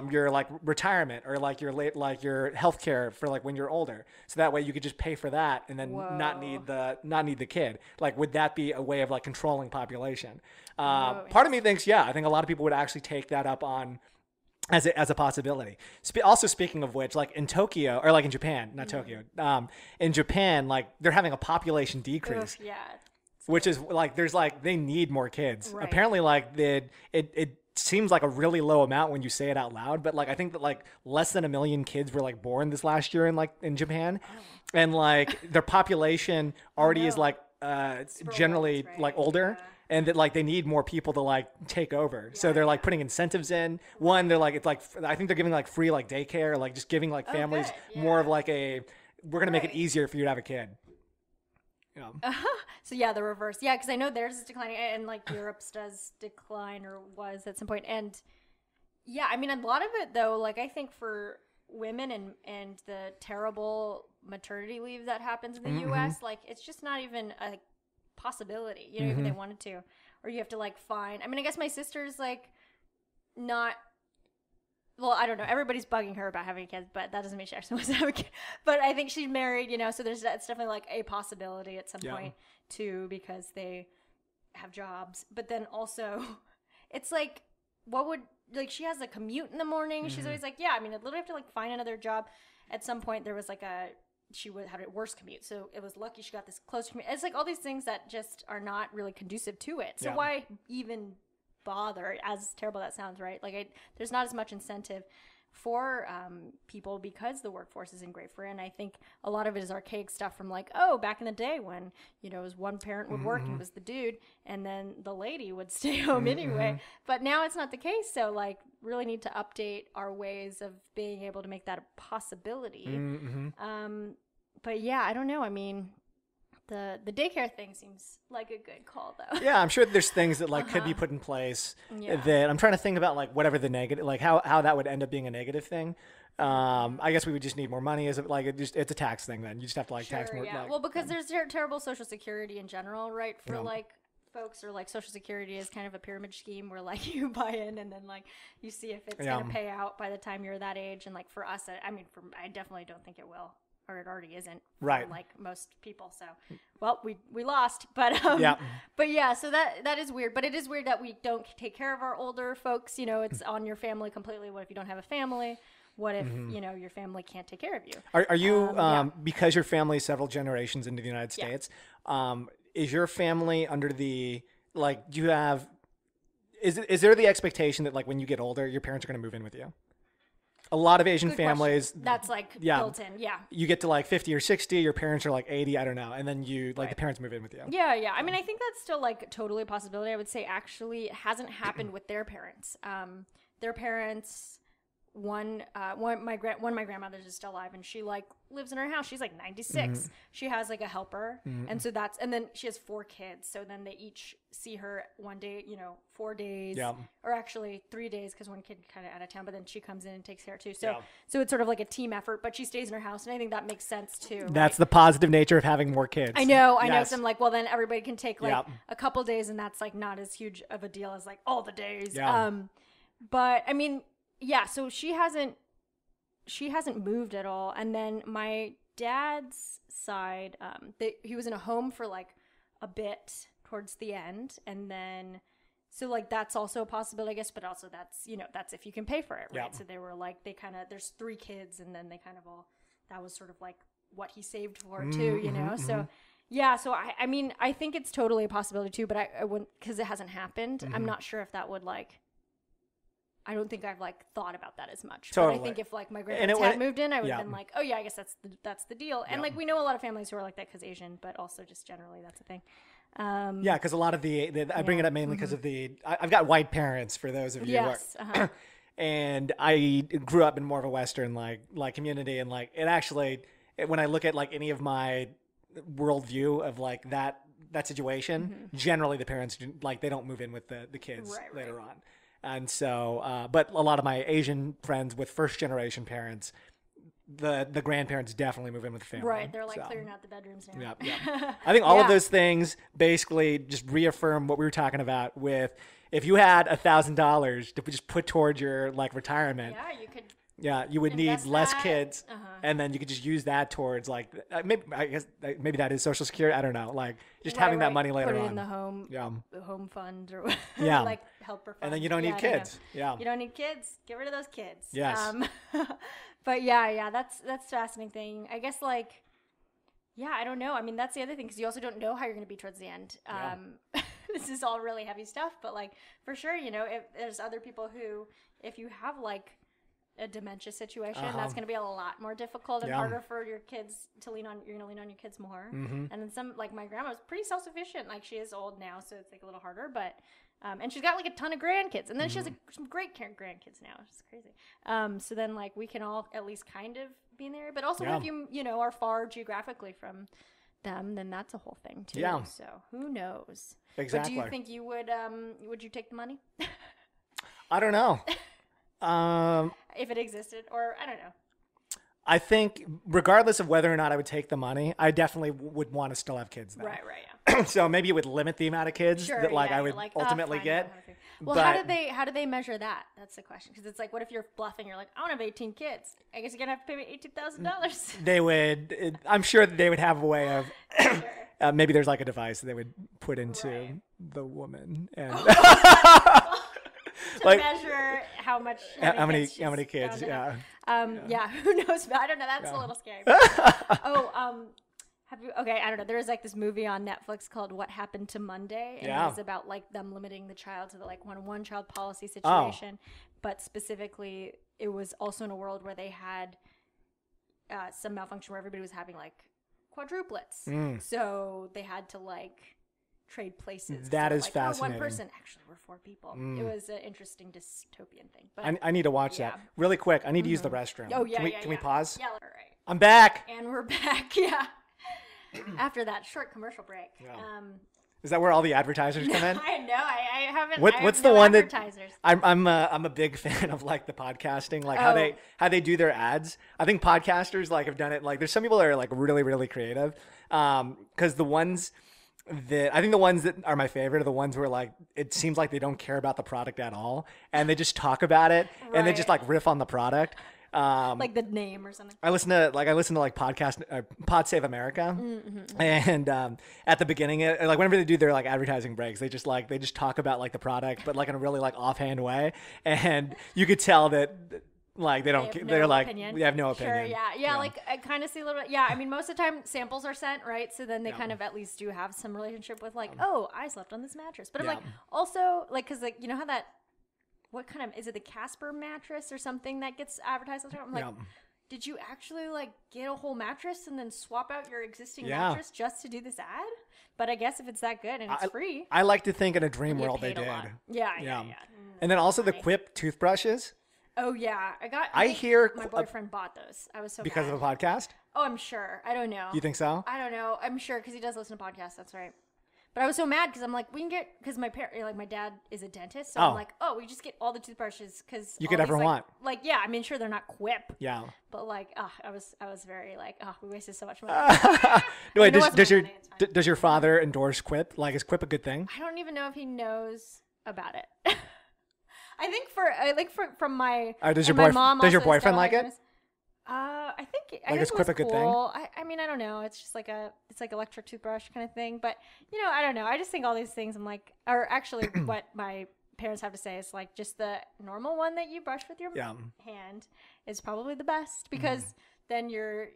your like retirement or like your your healthcare for like when you're older, so that way you could just pay for that and then not need the kid. Like, would that be a way of like controlling population? Part of me thinks, I think a lot of people would actually take that up on as a possibility. Also, speaking of which, like in Tokyo or like in Japan, not Tokyo, in Japan, like they're having a population decrease. Which is like there's like they need more kids. Right. Apparently, like it seems like a really low amount when you say it out loud, but like I think that like less than 1 million kids were like born this last year in Japan, and like their population already is like generally old, right? Like older, and that like they need more people to like take over. So they're like putting incentives in. One, they're like it's like I think they're giving like free like daycare, like just giving like families more of like a we're gonna make it easier for you to have a kid. So the reverse. Because I know theirs is declining, and like Europe's does decline or was at some point. And I mean, a lot of it though, like I think for women and the terrible maternity leave that happens in the U.S., like it's just not even a possibility. You know, even if they wanted to, or you have to like find. I mean, I guess my sister's like not. Well, I don't know. Everybody's bugging her about having kids, but that doesn't mean she actually wants to have a kid. But I think she's married, you know, so it's definitely like a possibility at some point too, because they have jobs. But then also, it's like, what would like she has a commute in the morning. She's always like, I mean, I literally have to like find another job. At some point, there was like she had a worse commute, so it was lucky she got this close commute. It's like all these things that just are not really conducive to it. So why even bother, as terrible that sounds, right? Like there's not as much incentive for people because the workforce isn't great for it. And I think a lot of it is archaic stuff from like, back in the day when, you know, it was one parent would work and it was the dude and then the lady would stay home anyway. But now it's not the case. So like really need to update our ways of being able to make that a possibility. But I don't know. I mean, the daycare thing seems like a good call, though. Yeah, I'm sure there's things that like could be put in place that I'm trying to think about, like whatever the negative, like how that would end up being a negative thing. I guess we would just need more money. As like it's a tax thing. Then you just have to like tax more. Yeah, like, well, because there's terrible Social Security in general, right? For like folks, or like Social Security is kind of a pyramid scheme where like you buy in and then like you see if it's gonna pay out by the time you're that age. And like for us, I definitely don't think it will. Or it already isn't, right? Like most people. So, well, we lost, but so that is weird. But it is weird that we don't take care of our older folks. You know, it's on your family completely. What if you don't have a family? What if you know your family can't take care of you? Are you because your family is several generations into the United States? Is your family under the like? Do you have? Is there the expectation that like when you get older, your parents are going to move in with you? A lot of Asian Good families, question. That's like yeah. built in. Yeah. you get to like 50 or 60, your parents are like 80, I don't know, and then you like Right. the parents move in with you. Yeah, yeah. I mean, I think that's still like totally a possibility. I would say actually it hasn't happened with their parents. Their parents, one of my grandmothers is still alive, and she like lives in her house. She's like 96. She has like a helper, and so and then she has 4 kids. So then they each see her one day, 4 days, Yeah. or actually 3 days because one kid kind of out of town. But then she comes in and takes care too. So Yeah. so it's sort of like a team effort. But she stays in her house, and I think that makes sense too. That's the positive nature of having more kids. I know. Yes. So I'm like, well, then everybody can take like Yep. a couple days, and that's like not as huge of a deal as like all the days. Yeah. But I mean, yeah. So she hasn't moved at all. And then my dad's side, he was in a home for like a bit towards the end, and then so like that's also a possibility, I guess. But also that's if you can pay for it, right? Yep. So they were like there's 3 kids, and then they kind of all that was sort of like what he saved for too, So yeah, so I mean I think it's totally a possibility too, but I wouldn't because it hasn't happened. I'm not sure if that would like. I don't think I've like thought about that as much. Totally. But I think if like my grandparents had moved in, I would have Yeah. been like, oh yeah, I guess that's the deal. And like we know a lot of families who are like that because Asian, but also just generally that's a thing. Yeah, because a lot of I bring it up mainly because of I've got white parents, for those of you Yes. who are, and I grew up in more of a Western like community, and like it actually, when I look at like any of my worldview of like that situation, generally the parents like they don't move in with the kids later on. And so, but a lot of my Asian friends with first generation parents, the grandparents definitely move in with the family. Right. They're like clearing out the bedrooms now. Yeah. I think all of Yeah. those things basically just reaffirm what we were talking about with if you had $1,000 to just put towards your like retirement. Yeah, you could. Yeah, you would need Invest less that. kids, and then you could just use that towards like maybe that is Social Security. I don't know, like just having that money later Put it on. in the home. Yeah. The home fund or Yeah. like helper fund. And then you don't need I know. kids. Yeah. You don't need kids. Get rid of those kids. Yes. But yeah, that's a fascinating thing. I guess like, yeah, I don't know. I mean, that's the other thing because you also don't know how you're going to be towards the end. This is all really heavy stuff, but like for sure, if there's other people who, if you have like a dementia situation, that's going to be a lot more difficult and harder for your kids to lean on. You're going to lean on your kids more. And then some, like my grandma was pretty self-sufficient. Like she is old now, so it's like a little harder, but and she's got like a ton of grandkids, and then she has some great grandkids now. It's crazy. So then like we can all at least kind of be in there, but also if you are far geographically from them, then that's a whole thing too. Yeah. So who knows? Exactly. But do you think you would you take the money? I don't know. If it existed, or I don't know. I think regardless of whether or not I would take the money, I definitely would want to still have kids. Though. Right, yeah. So maybe it would limit the amount of kids that like I would ultimately fine, get. Well, but how do they measure that? That's the question. Because it's like, what if you're bluffing? You're like, I want to have 18 kids. I guess you're gonna have to pay me $18,000. they would. I'm sure that they would have a way of. Maybe there's like a device that they would put into the woman and. To measure how many kids, yeah. Who knows? I don't know. That's a little scary. Okay, I don't know. There's like this movie on Netflix called What Happened to Monday, and it was about like them limiting the child to the like one child policy situation, but specifically it was also in a world where they had some malfunction where everybody was having like quadruplets, so they had to like trade places. That is like, fascinating. one person. Actually, we're 4 people. It was an interesting dystopian thing. But I need to watch that really quick. I need to use the restroom. Oh yeah, Can we pause? Yeah, all right. I'm back. And we're back. Yeah. After that short commercial break. Yeah. Is that where all the advertisers come in? I know. I haven't. What's the one that I'm a big fan of, like the podcasting, like how they do their ads. I think podcasters like have done it. Like there's some people that are like really really creative. Because the ones that are my favorite are the ones where like it seems like they don't care about the product at all, and they just talk about it and they just like riff on the product. Like the name or something. I listen to like podcast Pod Save America, and at the beginning, like whenever they do their like advertising breaks, they just talk about like the product, but like in a really like offhand way, and you could tell that like they don't. They're like we have no opinion. Sure, yeah. Like I kind of see a little bit. Yeah, I mean, most of the time samples are sent, right? So then they kind of at least do have some relationship with like, oh, I slept on this mattress. But I'm like also like because like you know how that what kind of, is it the Casper mattress or something that gets advertised all the time? I'm like, did you actually like get a whole mattress and then swap out your existing mattress just to do this ad? But I guess if it's that good and it's free. I like to think in a dream world they did. Yeah. And then also the Quip toothbrushes. Oh yeah, I hear my boyfriend bought those. I was so because mad. of a podcast. Oh, I'm sure. I don't know. You think so? I don't know. I'm sure because he does listen to podcasts. That's right. But I was so mad because I'm like, we can get, because my dad is a dentist, so I'm like, we just get all the toothbrushes because you could ever want. Like, yeah, I mean, sure they're not Quip. Yeah. But like, I was very like, we wasted so much money. No, wait, does your father endorse Quip? Like, is Quip a good thing? I don't even know if he knows about it. I think from my does your mom does your boyfriend like it? I think is Quip a good thing? I mean, I don't know. It's just like it's like electric toothbrush kind of thing. But I don't know. I just think all these things. I'm like, or actually, what my parents have to say is like just the normal one that you brush with your hand is probably the best because then you're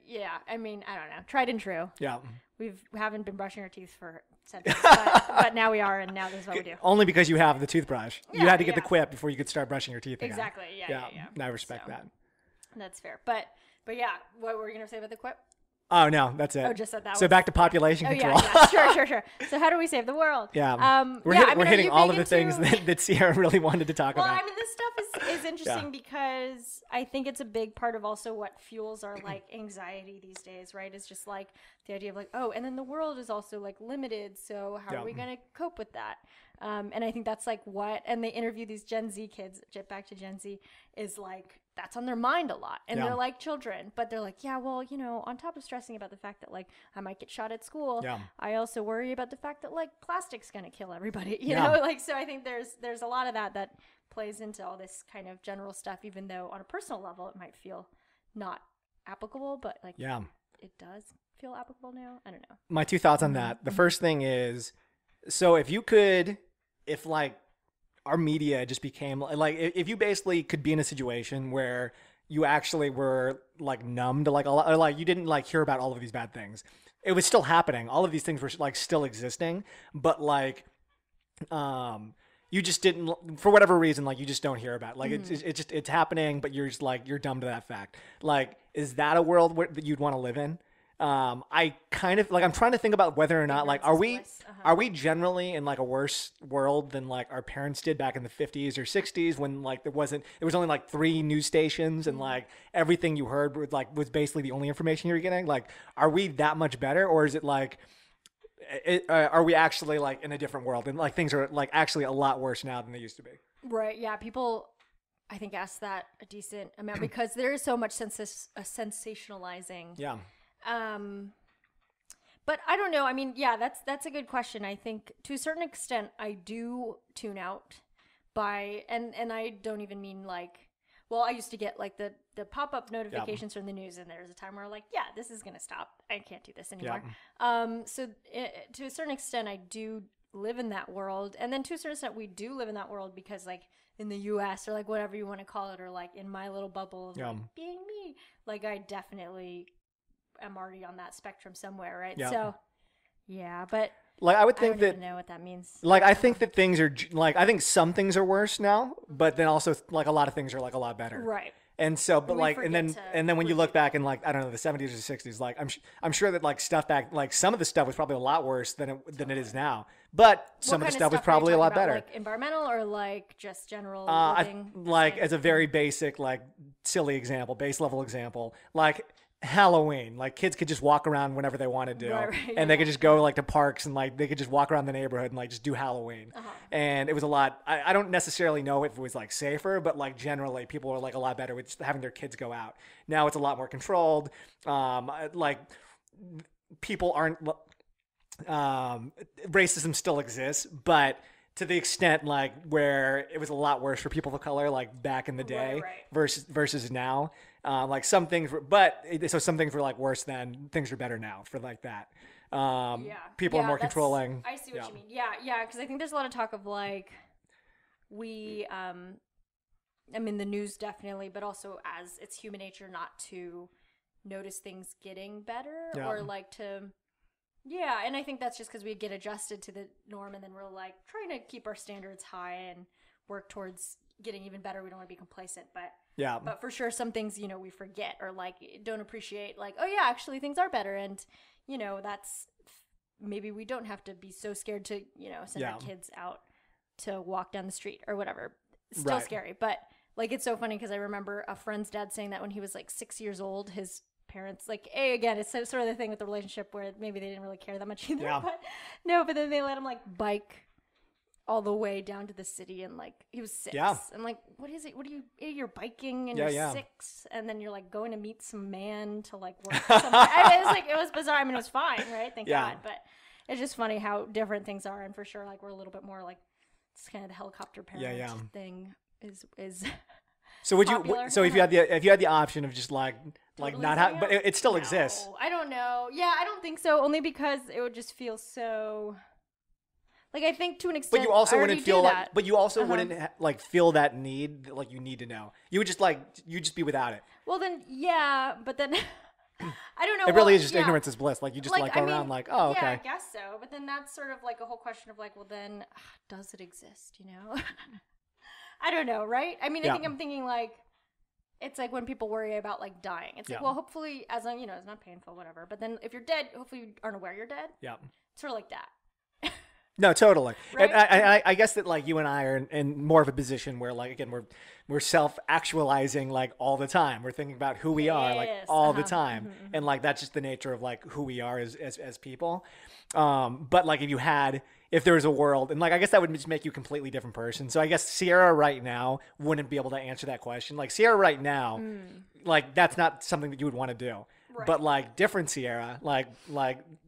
I mean, I don't know. Tried and true. Yeah. We haven't been brushing our teeth for centuries, but now we are, and now this is what we do. Only because you have the toothbrush. You had to get the Quip before you could start brushing your teeth again. Exactly. Yeah. I respect that. That's fair. But yeah, what were you going to say about the Quip? Oh, no, that's it. Oh, just that So back to population control. Yeah. Sure. So how do we save the world? Yeah. We're hitting all of the things that Sierra really wanted to talk about. Well, I mean, this stuff is interesting because I think it's a big part of also what fuels our like anxiety these days, right? It's just like the idea of like, and then the world is also like limited. So how are we going to cope with that? And I think that's like and they interview these Gen Z kids, back to Gen Z, is like, that's on their mind a lot. And they're like children, but they're like, well, on top of stressing about the fact that like I might get shot at school, I also worry about the fact that like plastic's going to kill everybody, you know? Like, so I think there's a lot of that plays into all this kind of general stuff, even though on a personal level, it might feel not applicable, but like, it does feel applicable now. I don't know. My two thoughts on that. The first thing is, so if like our media just became like, if you basically could be in a situation where you actually were like numb to like a lot, or like you didn't like hear about all of these bad things, it was still happening. All of these things were like still existing, but like, you just didn't, for whatever reason, like you just don't hear about it. Like it's happening, but you're just like, you're dumb to that fact. Like, is that a world that you'd want to live in? I kind of like, I'm trying to think about whether or not like, are we generally in like a worse world than like our parents did back in the 50s or 60s when like there was only like 3 news stations and like everything you heard was basically the only information you were getting? Like, are we that much better, or is it like, are we actually like in a different world and like things are like actually a lot worse now than they used to be? Right. Yeah. People, I think, ask that a decent amount because there is so much sensationalizing. Yeah. But I don't know. I mean, that's a good question. I think to a certain extent I do tune out and I don't even mean like, well, I used to get like the pop-up notifications from the news, and there's a time where like, this is going to stop. I can't do this anymore. So to a certain extent I do live in that world. And then to a certain extent we do live in that world because like in the US or like whatever you want to call it, or like in my little bubble of like being me, like I definitely am already on that spectrum somewhere, right? So but like I would think I don't even know what that means. Like I think that things are like, I think some things are worse now, but then also like a lot of things are like a lot better, right? And so, but like, and then when you look back in like, I don't know, the 70s or 60s, like I'm sure that like stuff back, like some of the stuff was probably a lot worse than it is now, but some of the stuff was probably a lot better. Like environmental or like just general living? Like as a very basic, like silly example, base level example, like Halloween, like kids could just walk around whenever they wanted to, and they could just go like to parks and like they could just walk around the neighborhood and like just do Halloween. And it was a lot. I don't necessarily know if it was like safer, but like generally people were like a lot better with just having their kids go out. Now it's a lot more controlled. Like people aren't. Racism still exists, but to the extent like where it was a lot worse for people of color, like back in the day versus now. Like some things were, so some things were like worse then, things are better now for like that. People are more controlling. I see what you mean. Yeah. Cause I think there's a lot of talk of like, I mean the news definitely, but also as it's human nature not to notice things getting better or like to, and I think that's just cause we get adjusted to the norm and then we're like trying to keep our standards high and work towards, getting even better. We don't want to be complacent, Yeah. but for sure, some things, you know, we forget or like don't appreciate, like, oh yeah, actually things are better. And, you know, that's maybe we don't have to be so scared to, you know, send our kids out to walk down the street or whatever. Still scary. But like, it's so funny because I remember a friend's dad saying that when he was like 6 years old, his parents, like, again, it's sort of the thing with the relationship where maybe they didn't really care that much either. Yeah. But then they let him like bike all the way down to the city, and like he was 6. Yeah. And like, what is it? What do you? You're biking and you're 6, and then you're like going to meet some man to like work somewhere. I mean, it was bizarre. I mean, it was fine, right? Thank God. But it's just funny how different things are, and for sure, like we're a little bit more like it's kind of the helicopter parent thing is. So would popular. you? So if you had the option of just like Totally not have, but it still exists. I don't know. Yeah, I don't think so. Only because it would just feel so. Like, I think to an extent, But you also wouldn't feel that. like. But you also wouldn't like feel that need, like you need to know. You would just you just be without it. Well, then, yeah, but then I don't know. It really is just ignorance is bliss. Like you just like go around like, oh, okay. Yeah, I guess so. But then that's sort of like a whole question of like, well, then does it exist? You know, I don't know, right? I mean, I think I'm thinking like. It's like when people worry about like dying. It's like, well, hopefully, as I'm, you know, it's not painful, whatever. But then if you're dead, hopefully you aren't aware you're dead. Yeah. Sort of like that. No, totally. Right? And I guess that like you and I are in more of a position where like again we're self-actualizing like all the time. We're thinking about who we are like all the time, and like that's just the nature of like who we are as people. But like if there was a world, and like I guess that would just make you a completely different person. So I guess Sierra right now wouldn't be able to answer that question. Like Sierra right now, like that's not something that you would want to do. Right. But like different Sierra, like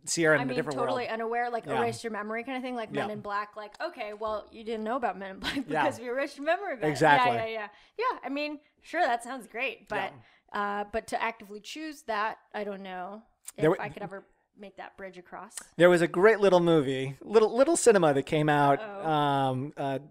Sierra in a different world. Totally unaware, like erase your memory kind of thing, like Men in Black. Like, okay, well, you didn't know about Men in Black because you erased your memory. Exactly. Yeah. I mean, sure, that sounds great, but to actively choose that, I don't know if I could ever make that bridge across. There was a great little movie, little cinema that came out,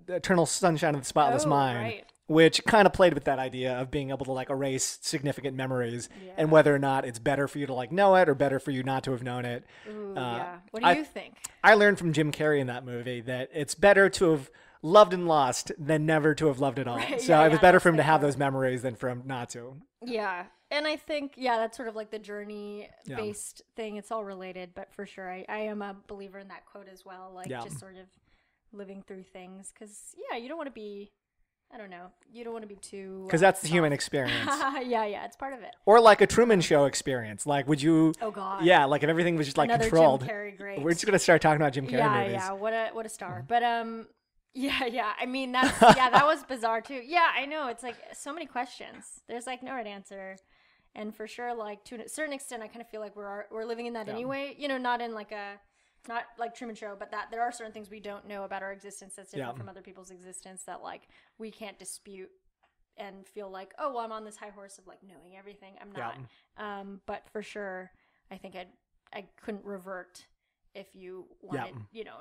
Eternal Sunshine of the Spotless Mind. Right. Which kind of played with that idea of being able to like erase significant memories and whether or not it's better for you to like know it or better for you not to have known it. Ooh, What do you think? I learned from Jim Carrey in that movie that it's better to have loved and lost than never to have loved at all. Right, so it was better for him to have those memories than for him not to. Yeah. And I think, that's sort of like the journey-based thing. It's all related, but for sure, I am a believer in that quote as well. Like just sort of living through things. Because, you don't want to be... I don't know. You don't want to be too... Because that's the human experience. Yeah, it's part of it. Or like a Truman Show experience. Like, would you... Oh, God. Yeah, like if everything was just like Another controlled. Jim Carrey, great. We're just going to start talking about Jim Carrey movies. Yeah, what a star. But, I mean, that was bizarre too. Yeah, I know. It's like so many questions. There's like no right answer. And for sure, like to a certain extent, I kind of feel like we're living in that anyway. You know, not in like not like Truman Show, but that there are certain things we don't know about our existence that's different from other people's existence that like we can't dispute and feel like, oh, well, I'm on this high horse of like knowing everything. I'm not. But for sure, I think I couldn't revert if you wanted,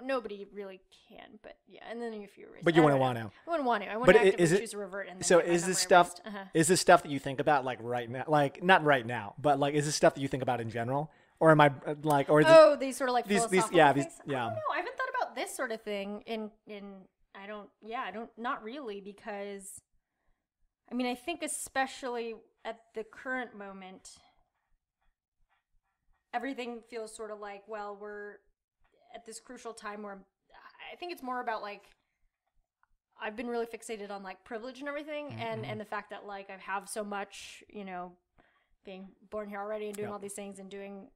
nobody really can, but and then if you erase, but you wouldn't want to. I wouldn't want to. I want to actively choose to revert. And then so is this stuff? Is this stuff that you think about like right now? Like not right now, but like is this stuff that you think about in general? Or am I like, or these sort of like philosophical things? I don't know. I haven't thought about this sort of thing I don't, not really, because I mean, I think especially at the current moment, everything feels sort of like, well, we're at this crucial time where I think it's more about like, I've been really fixated on like privilege and everything and the fact that like I have so much, being born here already and doing all these things and doing,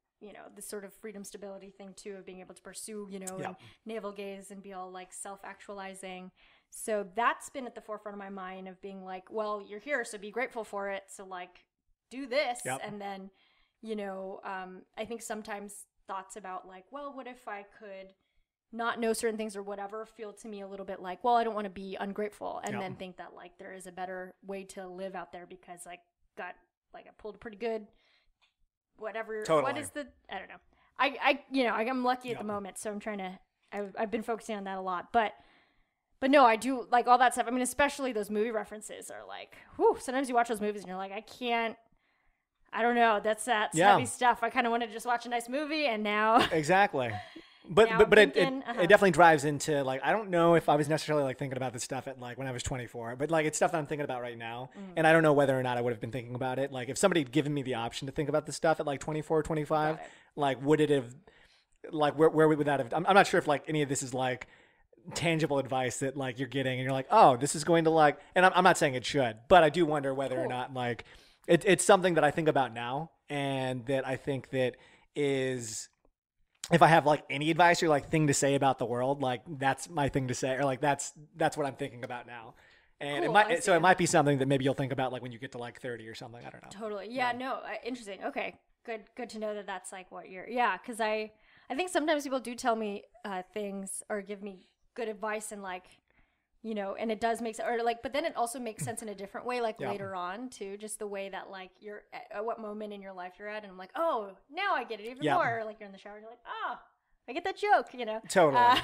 this sort of freedom stability thing too of being able to pursue, and navel gaze and be all like self-actualizing. So that's been at the forefront of my mind of being like, well, you're here, so be grateful for it. So like do this. And then, I think sometimes thoughts about like, well, what if I could not know certain things or whatever feel to me a little bit like, well, I don't want to be ungrateful. And then think that like there is a better way to live out there because I pulled a pretty good whatever. Totally. What is I don't know. I'm lucky at the moment. So I'm trying to, I've been focusing on that a lot, but no, I do like all that stuff. I mean, especially those movie references are like, whew, sometimes you watch those movies and you're like, I don't know. That's heavy stuff. I kind of want to just watch a nice movie and now. Exactly. But Now but but thinking, it definitely drives into like I don't know if I was necessarily like thinking about this stuff at like when I was 24, but like it's stuff that I'm thinking about right now, and I don't know whether or not I would have been thinking about it. Like if somebody had given me the option to think about this stuff at like 24, 25, like would it have like where would that have? I'm not sure if like any of this is like tangible advice that like you're getting and you're like, oh, this is going to like, and I'm not saying it should, but I do wonder whether or not like it's something that I think about now, and that I think that is, if I have like any advice or like thing to say about the world, like that's my thing to say, or like that's what I'm thinking about now. And Cool, it might be something that maybe you'll think about like when you get to like 30 or something. I don't know. Totally. Yeah, no, interesting. Okay. Good to know that that's like what you're, yeah, because I think sometimes people do tell me things or give me good advice, and like, you know, and it does make sense, or like, but then it also makes sense in a different way, like later on too, just the way that like you're at what moment in your life you're at, and I'm like, oh, now I get it even more. Like you're in the shower and you're like, oh, I get that joke, you know. Totally.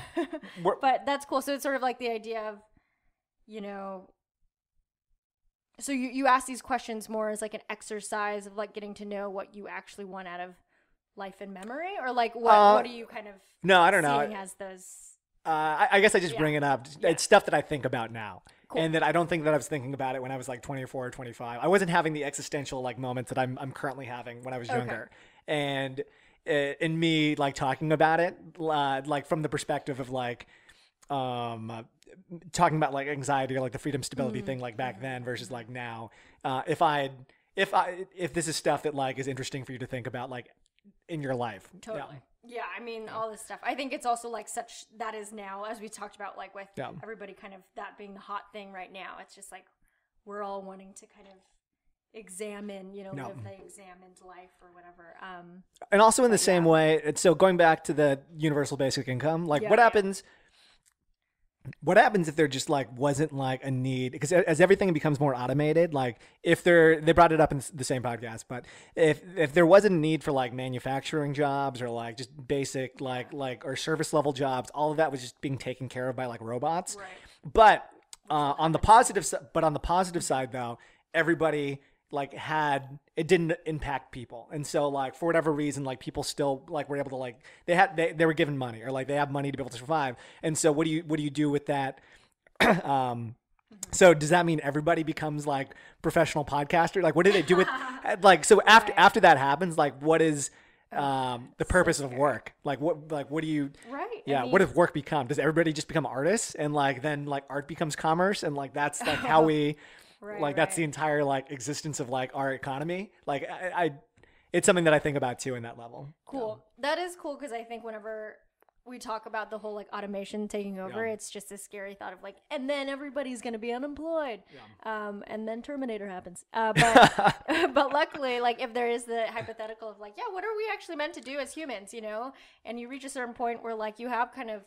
But that's cool. So it's sort of like the idea of, you know, so you ask these questions more as like an exercise of like getting to know what you actually want out of life and memory, or like what do you kind of no, I don't know, as those. I guess I just bring it up. It's stuff that I think about now. Cool. And that I don't think that I was thinking about it when I was like 24 or 25. I wasn't having the existential like moments that I'm currently having when I was younger. And in me like talking about it, like from the perspective of like talking about like anxiety or like the freedom stability thing like back then versus like now. If this is stuff that like is interesting for you to think about like in your life. Totally. Yeah, I mean, all this stuff. I think it's also like that is now, as we talked about, like with everybody kind of that being the hot thing right now. It's just like we're all wanting to kind of examine, you know, live the examined life or whatever. And also in the same way, so going back to the universal basic income, like what happens? What happens if there just like wasn't like a need? Because as everything becomes more automated, like if they brought it up in the same podcast, but if there wasn't a need for like manufacturing jobs or like just basic like or service level jobs, all of that was just being taken care of by like robots. Right. But on the positive side though, everybody like it didn't impact people, and so like for whatever reason like people still like were able to like they were given money, or like they have money to be able to survive. And so what do you do with that? So does that mean everybody becomes like professional podcaster? Like what do they do with like, so after that happens, like what is the purpose of work? Like what do you what if work become? Does everybody just become artists, and like then like art becomes commerce, and like that's like how we that's the entire like existence of like our economy. Like it's something that I think about too in that level. Cool. That is cool, because I think whenever we talk about the whole like automation taking over, it's just this scary thought of like, and then everybody's going to be unemployed. And then Terminator happens. But luckily, like if there is the hypothetical of like, what are we actually meant to do as humans, you know? And you reach a certain point where like you have kind of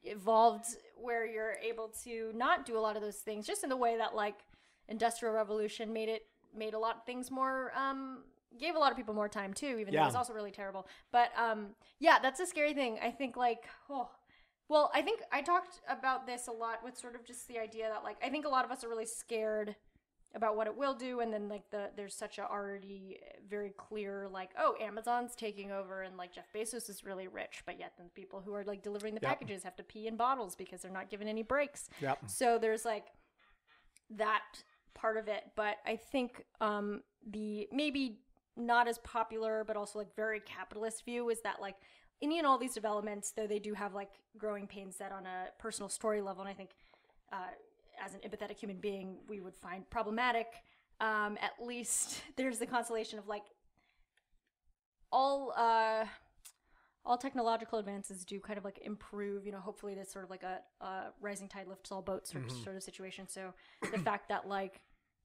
evolved where you're able to not do a lot of those things, just in the way that like industrial revolution made a lot of things more, gave a lot of people more time too, even though it was also really terrible. But that's a scary thing. I think like, well, I think I talked about this a lot with sort of just the idea that like, I think a lot of us are really scared about what it will do, and then like there's such a already very clear like, oh, Amazon's taking over, and like Jeff Bezos is really rich, but yet the people who are like delivering the packages have to pee in bottles because they're not given any breaks. So there's like that part of it. But I think the maybe not as popular but also like very capitalist view is that like any and all these developments, though they do have like growing pains that on a personal story level, and I think as an empathetic human being we would find problematic, at least there's the consolation of like all technological advances do kind of like improve, you know, hopefully this sort of like a rising tide lifts all boats sort of situation. So the fact that like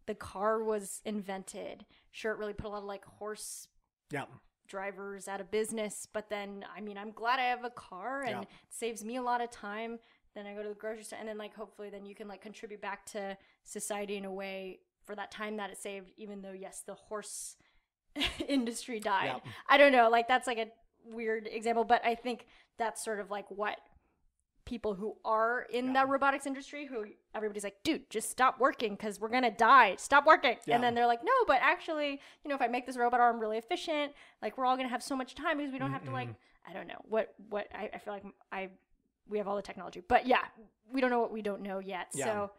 the car was invented, sure, it really put a lot of like horse drivers out of business, but then I mean I'm glad I have a car, and it saves me a lot of time. Then I go to the grocery store, and then like hopefully then you can like contribute back to society in a way for that time that it saved, even though yes, the horse industry died. I don't know, like that's like a weird example, but I think that's sort of like what people who are in that robotics industry who everybody's like, dude, just stop working because we're gonna die. Stop working. And then they're like, no, but actually, you know, if I make this robot arm really efficient, like we're all gonna have so much time because we don't have to like, I don't know what I feel like we have all the technology, but yeah, we don't know what we don't know yet. So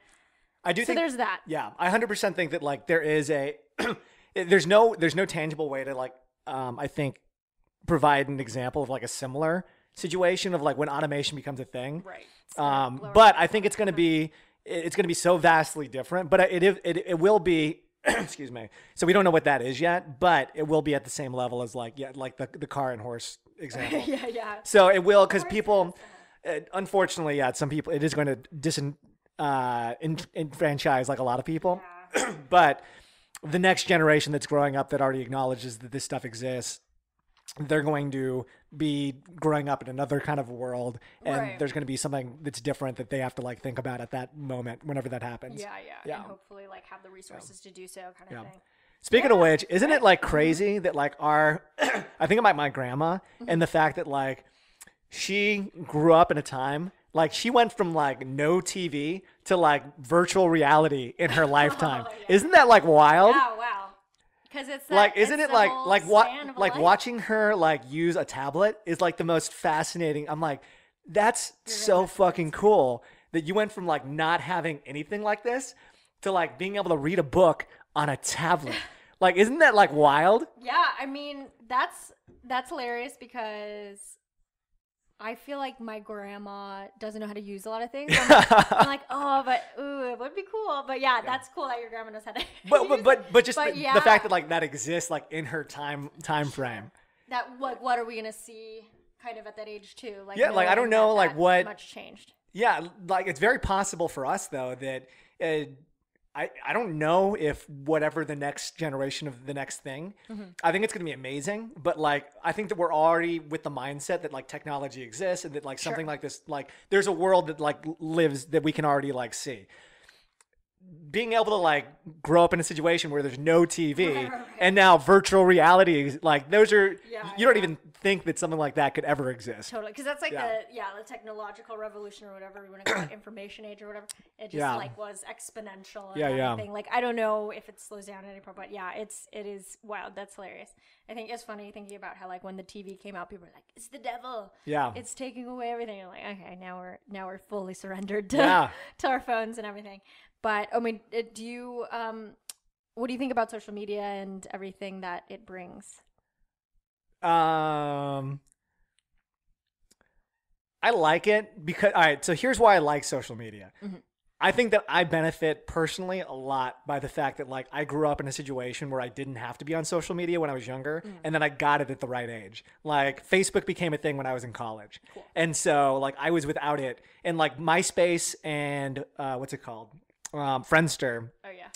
I do think there's that. Yeah, I 100% think that like there is a there's no tangible way to like I think provide an example of like a similar situation of like when automation becomes a thing. Right. But I think it's going to be so vastly different, but it will be excuse me. So we don't know what that is yet, but it will be at the same level as like the car and horse example. yeah. So it will, because people unfortunately, some people, it is going to enfranchise like a lot of people. Yeah. But the next generation that's growing up that already acknowledges that this stuff exists, they're going to be growing up in another kind of world, and there's going to be something that's different that they have to like think about at that moment, whenever that happens. Yeah. And hopefully like have the resources to do so, kind of thing. Speaking of which, isn't it like crazy that like I think about my grandma and the fact that like she grew up in a time, like she went from like no TV to like virtual reality in her lifetime. Isn't that like wild? Yeah, wow. Because it's like, isn't it like watching her like use a tablet is like the most fascinating. I'm like, that's so fucking cool that you went from like not having anything like this to like being able to read a book on a tablet. Like, isn't that like wild? Yeah, I mean, that's hilarious because I feel like my grandma doesn't know how to use a lot of things. I'm like, oh, but it would be cool. But yeah, that's cool that your grandma knows how to. But just the fact that like that exists like in her time frame. That like what are we gonna see kind of at that age too? Like I don't know like what much changed. Yeah, like it's very possible for us though that. I don't know if whatever the next generation of the next thing, I think it's going to be amazing. But like, I think that we're already with the mindset that like technology exists and that like something like this, like there's a world that like lives that we can already like see. Being able to like grow up in a situation where there's no TV and now virtual reality, like those are, you don't even think that something like that could ever exist. Totally. Because that's like the technological revolution or whatever we want to call it, information age or whatever. It just like was exponential and everything. Like, I don't know if it slows down at any point, but yeah, it is wild. That's hilarious. I think it's funny thinking about how like when the TV came out, people were like, it's the devil. Yeah. It's taking away everything. And like, okay, now we're fully surrendered to our phones and everything. But I mean, do you what do you think about social media and everything that it brings? I like it because all right, so here's why I like social media. I think that I benefit personally a lot by the fact that like I grew up in a situation where I didn't have to be on social media when I was younger, and then I got it at the right age. Like Facebook became a thing when I was in college. Cool. And so like I was without it, and like MySpace and what's it called? Friendster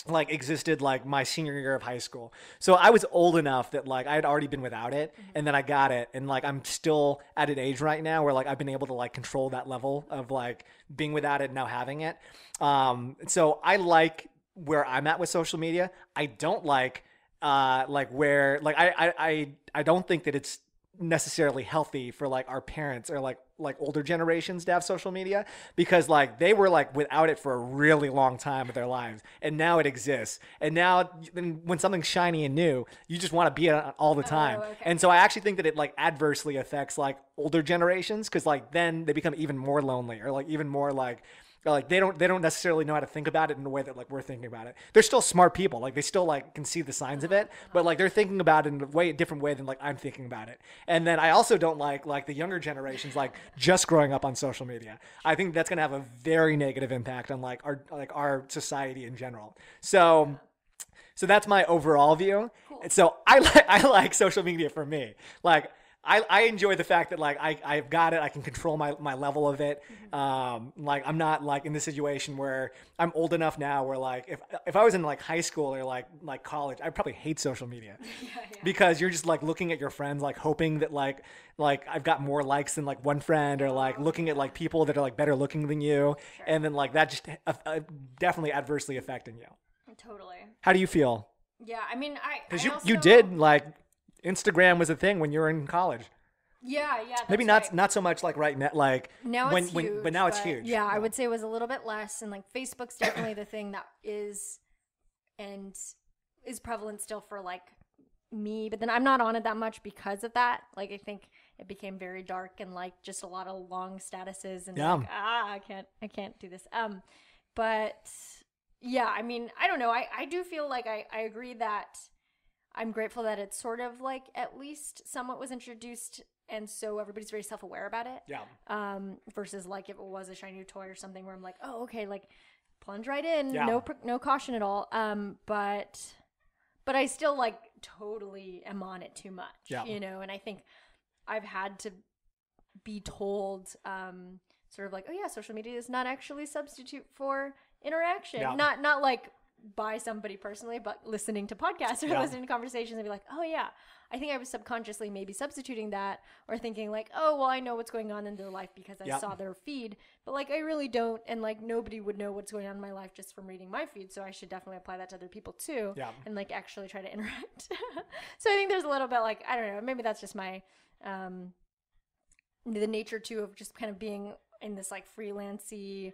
like existed like my senior year of high school. So I was old enough that like I had already been without it, and then I got it, and like I'm still at an age right now where like I've been able to like control that level of like being without it and now having it. So I like where I'm at with social media. I don't like where like I don't think that it's necessarily healthy for like our parents or like older generations to have social media, because like they were like without it for a really long time of their lives, and now it exists, and now when something's shiny and new, you just want to be on it all the time. And so I actually think that it like adversely affects like older generations, because like then they become even more lonely, or like even more like they don't necessarily know how to think about it in the way that like we're thinking about it. They're still smart people, like they still like can see the signs of it, but like they're thinking about it in a different way than like I'm thinking about it. And then I also don't like the younger generations like just growing up on social media. I think that's gonna have a very negative impact on like our society in general. So that's my overall view. Cool. And so I like social media for me. Like I enjoy the fact that like I've got it. I can control my level of it. Like I'm not like in the situation where I'm old enough now where like if I was in like high school or like college, I'd probably hate social media because you're just like looking at your friends, like hoping that like I've got more likes than like one friend, or like looking at like people that are like better looking than you. Sure. And then like that just definitely adversely affecting you. Totally. How do you feel? Yeah, I mean, because you did like. Instagram was a thing when you were in college. Yeah, yeah. That's Maybe right. not so much like right now, like Now when it's huge, but now it's huge. Yeah, I would say it was a little bit less, and like Facebook's definitely the thing that is and is prevalent still for like me, but then I'm not on it that much because of that. Like I think it became very dark and like just a lot of long statuses and like I can't do this. But yeah, I mean, I don't know. I do feel like I agree that I'm grateful that it's sort of like at least somewhat was introduced and so everybody's very self-aware about it. Yeah. Versus like if it was a shiny new toy or something where I'm like, oh, okay, like plunge right in, Yeah. no caution at all. But I still like totally am on it too much, Yeah. you know. And I think I've had to be told, sort of like, oh yeah, social media is not actually a substitute for interaction. Yeah. Not like by somebody personally, but listening to podcasts or listening to conversations and be like, oh yeah, I think I was subconsciously maybe substituting that or thinking like, oh, well, I know what's going on in their life because I saw their feed, but like I really don't. And like nobody would know what's going on in my life just from reading my feed. So I should definitely apply that to other people too. Yeah. And like actually try to interact. So I think there's a little bit like, I don't know, maybe that's just my, the nature too of just kind of being in this like freelancey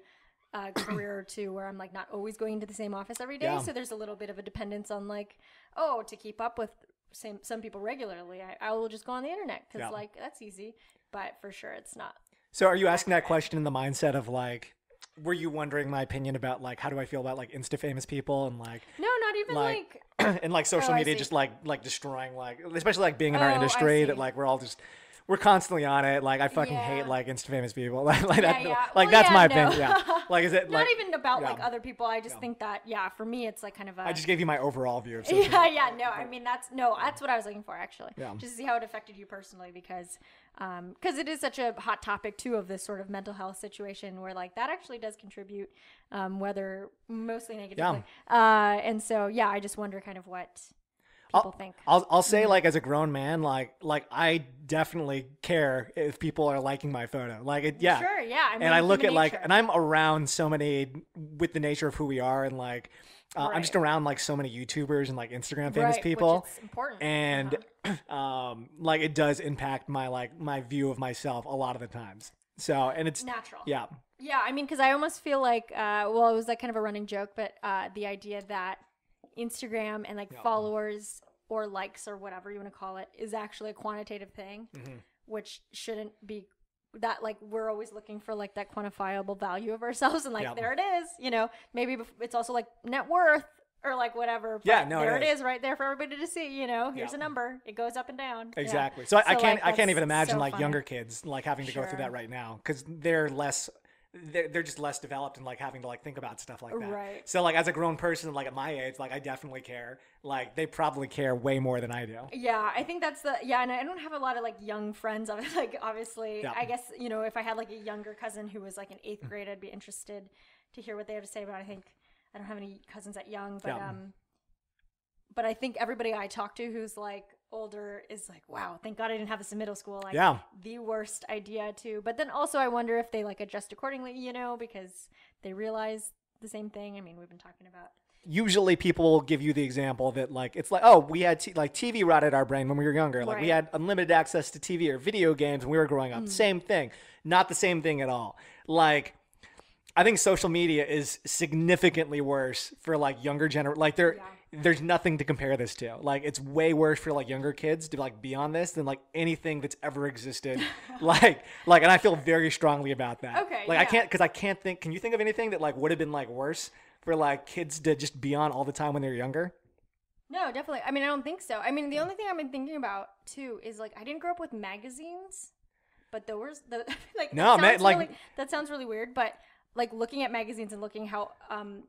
career too, where I'm like not always going to the same office every day. Yeah. So there's a little bit of a dependence on like, oh, to keep up with some people regularly, I will just go on the internet because like that's easy. But for sure, it's not. So are you asking that question in the mindset of like, were you wondering my opinion about like how do I feel about like Insta famous people and like No, not even like and like social I media see. just like destroying like especially like being in Oh, our I industry see. that like we're constantly on it. Like I fucking Yeah. hate like Insta famous people. Like that, yeah. like Well, that's yeah, my no. opinion. Yeah. Like is it not like even about yeah. like other people. I just think that for me it's like kind of a I just gave you my overall view of social media. no, I mean that's what I was looking for actually. Yeah. Just to see how it affected you personally because it is such a hot topic too of this sort of mental health situation where like that actually does contribute, whether mostly negatively. And so I just wonder kind of what people think. I'll say like as a grown man, like I definitely care if people are liking my photo. Like it, yeah. Sure, yeah. I mean, and I look at human like, nature. and I'm around so many with the nature of who we are, and like I'm just around like so many YouTubers and like Instagram famous Right, people, which it's important. and like it does impact my view of myself a lot of the times. So and it's natural. Yeah. Yeah, I mean, because I almost feel like, well, it was like kind of a running joke, but the idea that Instagram and like followers or likes or whatever you want to call it is actually a quantitative thing, which shouldn't be that like we're always looking for like that quantifiable value of ourselves and like there it is, you know, maybe it's also like net worth or like whatever. But Yeah, no, there it it is right there for everybody to see, you know, here's Yeah. a number, it goes up and down. Exactly. Yeah. So I can't like, even that's imagine so like funny. younger kids like having to go through Sure. that right now because they're just less developed and like having to like think about stuff like that. Right. So like as a grown person like at my age, like I definitely care. Like they probably care way more than I do. Yeah, I think that's and I don't have a lot of like young friends. Like obviously, Yeah. I guess, you know, if I had like a younger cousin who was like in 8th grade, I'd be interested to hear what they have to say. But I think I don't have any cousins that young. But but I think everybody I talk to who's like older is like, wow, thank God I didn't have this in middle school. Like the worst idea too. But then also I wonder if they like adjust accordingly, you know, because they realize the same thing. I mean, we've been talking about. Usually people will give you the example that like it's like, oh, we had like TV rotted our brain when we were younger. Like we Right. had unlimited access to TV or video games when we were growing up. Same thing. Not the same thing at all. Like I think social media is significantly worse for like younger like there's nothing to compare this to. Like it's way worse for like younger kids to like be on this than like anything that's ever existed. like and I feel very strongly about that. Okay, Like yeah. I can't think, can you think of anything that like would have been like worse for like kids to just be on all the time when they're younger? No, definitely. I mean, I don't think so. I mean, the only thing I've been thinking about too is like I didn't grow up with magazines, but there was like No, that man, sounds like- really, that sounds really weird, but like looking at magazines and looking how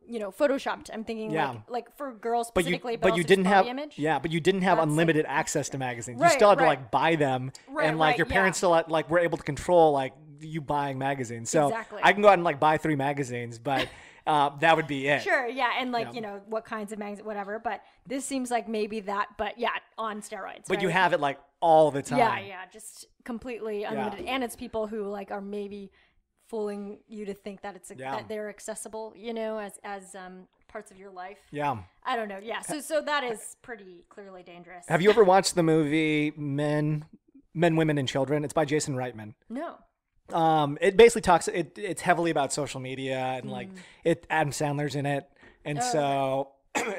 you know, photoshopped. I'm thinking Yeah. like for girls But specifically, but also you just didn't have body image. but you didn't have That's, like, unlimited access to magazines. You Right, still had to right. like buy them, Right, and like right, your parents yeah. still had, like were able to control like you buying magazines. So Exactly. I can go out and like buy 3 magazines, but that would be it. Sure, yeah, and like you know what kinds of magazines, whatever. But this seems like maybe that, but yeah, on steroids. But you right? have it like all the time. Yeah, just completely unlimited, and it's people who like are maybe fooling you to think that that they're accessible, you know, as parts of your life. Yeah. I don't know. Yeah, so that is pretty clearly dangerous. Have you ever watched the movie Men Men, Women, and Children. It's by Jason Reitman. No. It basically talks. It's heavily about social media and like Adam Sandler's in it, and so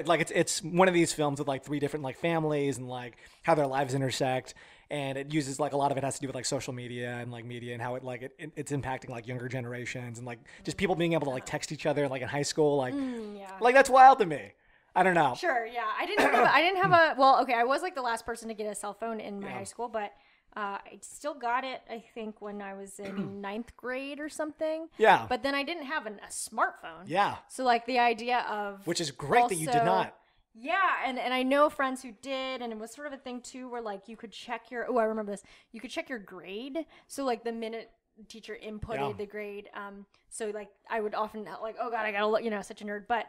like it's one of these films with like 3 different like families and like how their lives intersect, and it uses like a lot of it has to do with like social media and like media and how it's impacting like younger generations and like just people being able to like text each other like in high school, like that's wild to me. I don't know. Sure, yeah. I didn't have a well, okay, I was like the last person to get a cell phone in my high school, but I still got it, I think, when I was in 9th grade or something. Yeah. But then I didn't have a smartphone. Yeah. So, like, the idea of... Which is great that you did not. Yeah, and I know friends who did, and it was sort of a thing, too, where, like, you could check your... Oh, I remember this. You could check your grade. So, like, the minute teacher inputted the grade, so, like, I would often, like, oh, God, I gotta look, such a nerd. But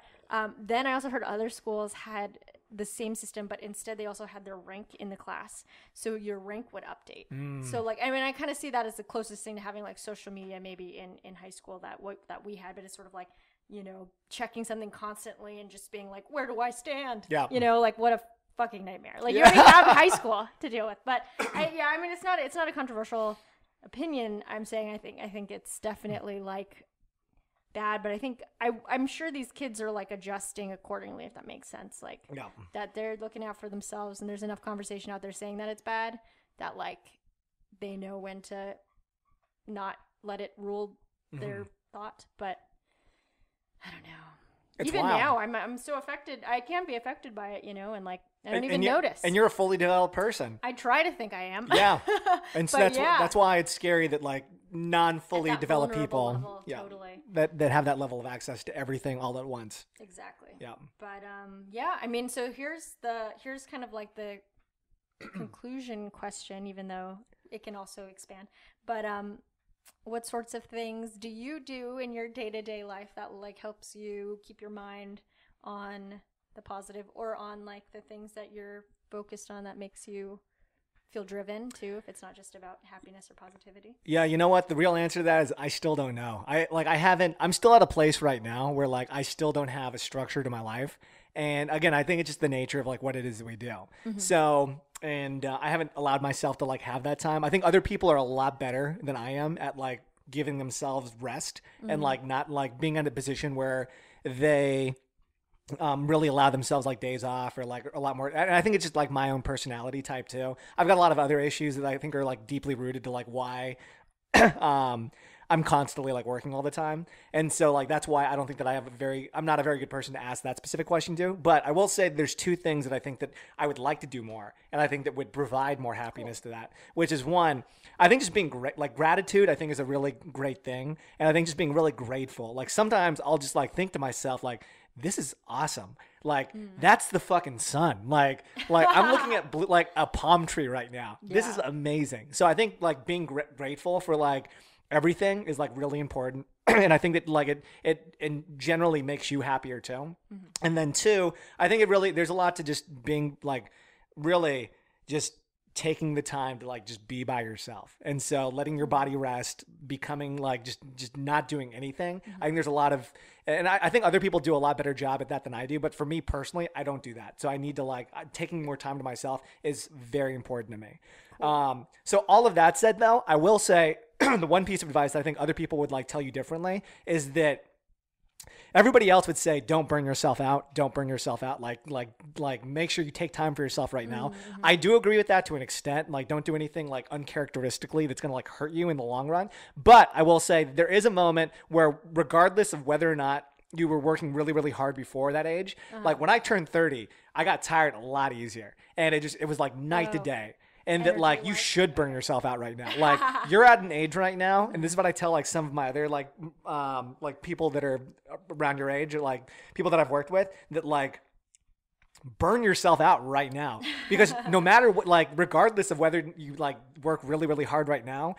then I also heard other schools had the same system, but instead they also had their rank in the class, so your rank would update. So like, I mean, I kind of see that as the closest thing to having like social media maybe in high school that we had, but it's sort of like, checking something constantly and just being like, where do I stand? Yeah. Like what a fucking nightmare. Like you don't even have high school to deal with. But I mean, it's not a controversial opinion. I'm saying I think it's definitely like bad, but I think I'm sure these kids are like adjusting accordingly, if that makes sense. Like that they're looking out for themselves, and there's enough conversation out there saying that it's bad that like they know when to not let it rule their thought. But I don't know. It's even wild. now, I'm so affected. I can be affected by it, and like I don't even notice. And you're a fully developed person. I try to think I am. Yeah, and so that's why it's scary that like non-fully developed people, level, totally. that have that level of access to everything all at once. Exactly. Yeah. But I mean, so here's kind of like the conclusion question, even though it can also expand. But what sorts of things do you do in your day-to-day life that like helps you keep your mind on the positive, or on like the things that you're focused on that makes you feel driven too, if it's not just about happiness or positivity? Yeah, you know what? The real answer to that is I still don't know. I'm still at a place right now where like I still don't have a structure to my life. And again, I think it's just the nature of like what it is that we do. So, and I haven't allowed myself to like have that time. I think other people are a lot better than I am at like giving themselves rest and like not like being in a position where they really allow themselves like days off or like a lot more. And I think it's just like my own personality type too. I've got a lot of other issues that I think are like deeply rooted to like why I'm constantly like working all the time. And so like that's why I don't think that I'm not a very good person to ask that specific question to. But I will say there's 2 things that I think that I would like to do more, and I think that would provide more happiness to that, which is one, I think just being great, like gratitude, I think is a really great thing. And I think just being really grateful. Like sometimes I'll just like think to myself like, this is awesome. Like that's the fucking sun. Like I'm looking at like a palm tree right now. Yeah. This is amazing. So I think like being grateful for like everything is like really important. And I think that like it generally makes you happier too. And then 2, I think there's a lot to just being like really just taking the time to like just be by yourself. And so letting your body rest, becoming like just not doing anything. I think there's a lot of, and I think other people do a lot better job at that than I do. But for me personally, I don't do that. So I need to like, taking more time to myself is very important to me. So all of that said though, I will say the one piece of advice that I think other people would like tell you differently is that everybody else would say, don't burn yourself out. Don't burn yourself out. Like make sure you take time for yourself right now. I do agree with that to an extent. Like don't do anything like uncharacteristically that's going to like hurt you in the long run. But I will say there is a moment where regardless of whether or not you were working really, really hard before that age, like when I turned 30, I got tired a lot easier. And it was like night to day. And that like you should burn yourself out right now. Like you're at an age right now, and this is what I tell like some of my other like people that are around your age, or like people that I've worked with, that like burn yourself out right now, because no matter what, like regardless of whether you like work really, really hard right now,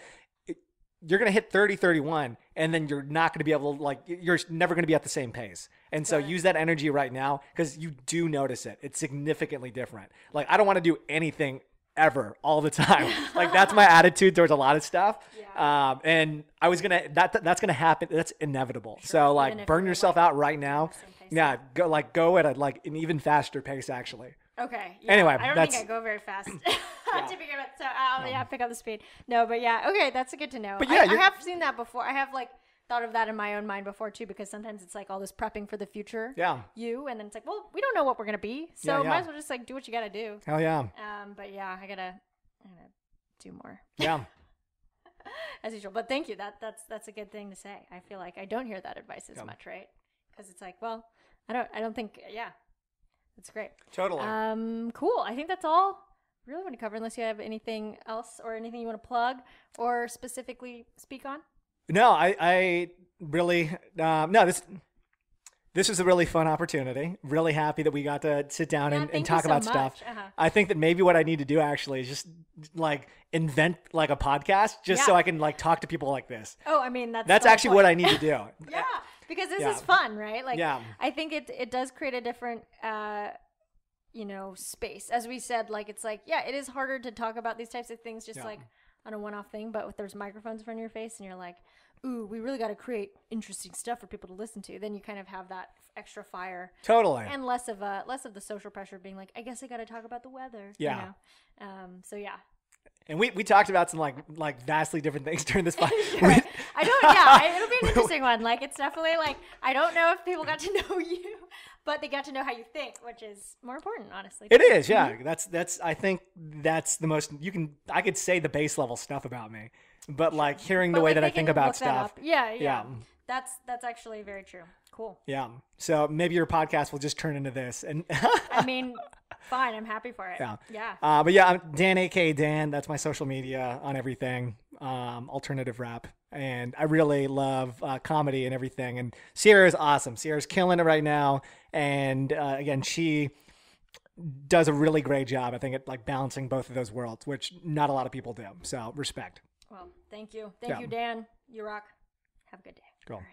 you're going to hit 30, 31, and then you're not going to be able to like, you're never going to be at the same pace. And so use that energy right now, because you do notice it. It's significantly different. Like I don't want to do anything ever all the time. Like that's my attitude towards a lot of stuff. And I was gonna that's gonna happen. That's inevitable. Sure. So like burn yourself out right now. Yeah, go at an even faster pace actually. Okay. Yeah. Anyway, I don't think I go very fast to begin with, so I'll pick up the speed. No, but yeah, okay, that's good to know. But yeah, I have seen that before. I have like thought of that in my own mind before too, because sometimes it's like all this prepping for the future. Yeah. And then it's like, well, we don't know what we're gonna be, so might as well just like do what you gotta do. Hell yeah. But yeah, I gotta do more. Yeah. As usual. But thank you. That's a good thing to say. I feel like I don't hear that advice as much, right? Because it's like, well, I don't think. Yeah. That's great. Totally. Cool. I think that's all I really want to cover, unless you have anything else or anything you want to plug or specifically speak on. No, I really no. This was a really fun opportunity. Really happy that we got to sit down and talk about stuff. I think that maybe what I need to do actually is just like invent like a podcast, just so I can like talk to people like this. Oh, I mean that's actually what I need to do. Yeah. Because this is fun, right? Like, I think it does create a different, space. As we said, like, it's like, it is harder to talk about these types of things just like on a one-off thing. But if there's microphones in front of your face and you're like, ooh, we really got to create interesting stuff for people to listen to, then you kind of have that extra fire. Totally. And less of the social pressure of being like, I guess I got to talk about the weather. Yeah. So yeah. And we talked about some like vastly different things during this podcast. Right. It'll be an interesting one. Like, it's definitely like, I don't know if people got to know you, but they got to know how you think, which is more important, honestly. It is, yeah. Mm-hmm. That's I think that's the most I could say the base level stuff about me, but like hearing the way that I think about stuff. Yeah. That's actually very true. Cool. Yeah. So maybe your podcast will just turn into this, and I mean, fine. I'm happy for it. Yeah. But yeah, I'm Dan, aka Dan. That's my social media on everything. Alternative rap, and I really love comedy and everything. And Sierra is awesome. Sierra's killing it right now, and again, she does a really great job, I think, at like balancing both of those worlds, which not a lot of people do. So respect. Well, thank you, Dan. You rock. Have a good day. Cool. All right.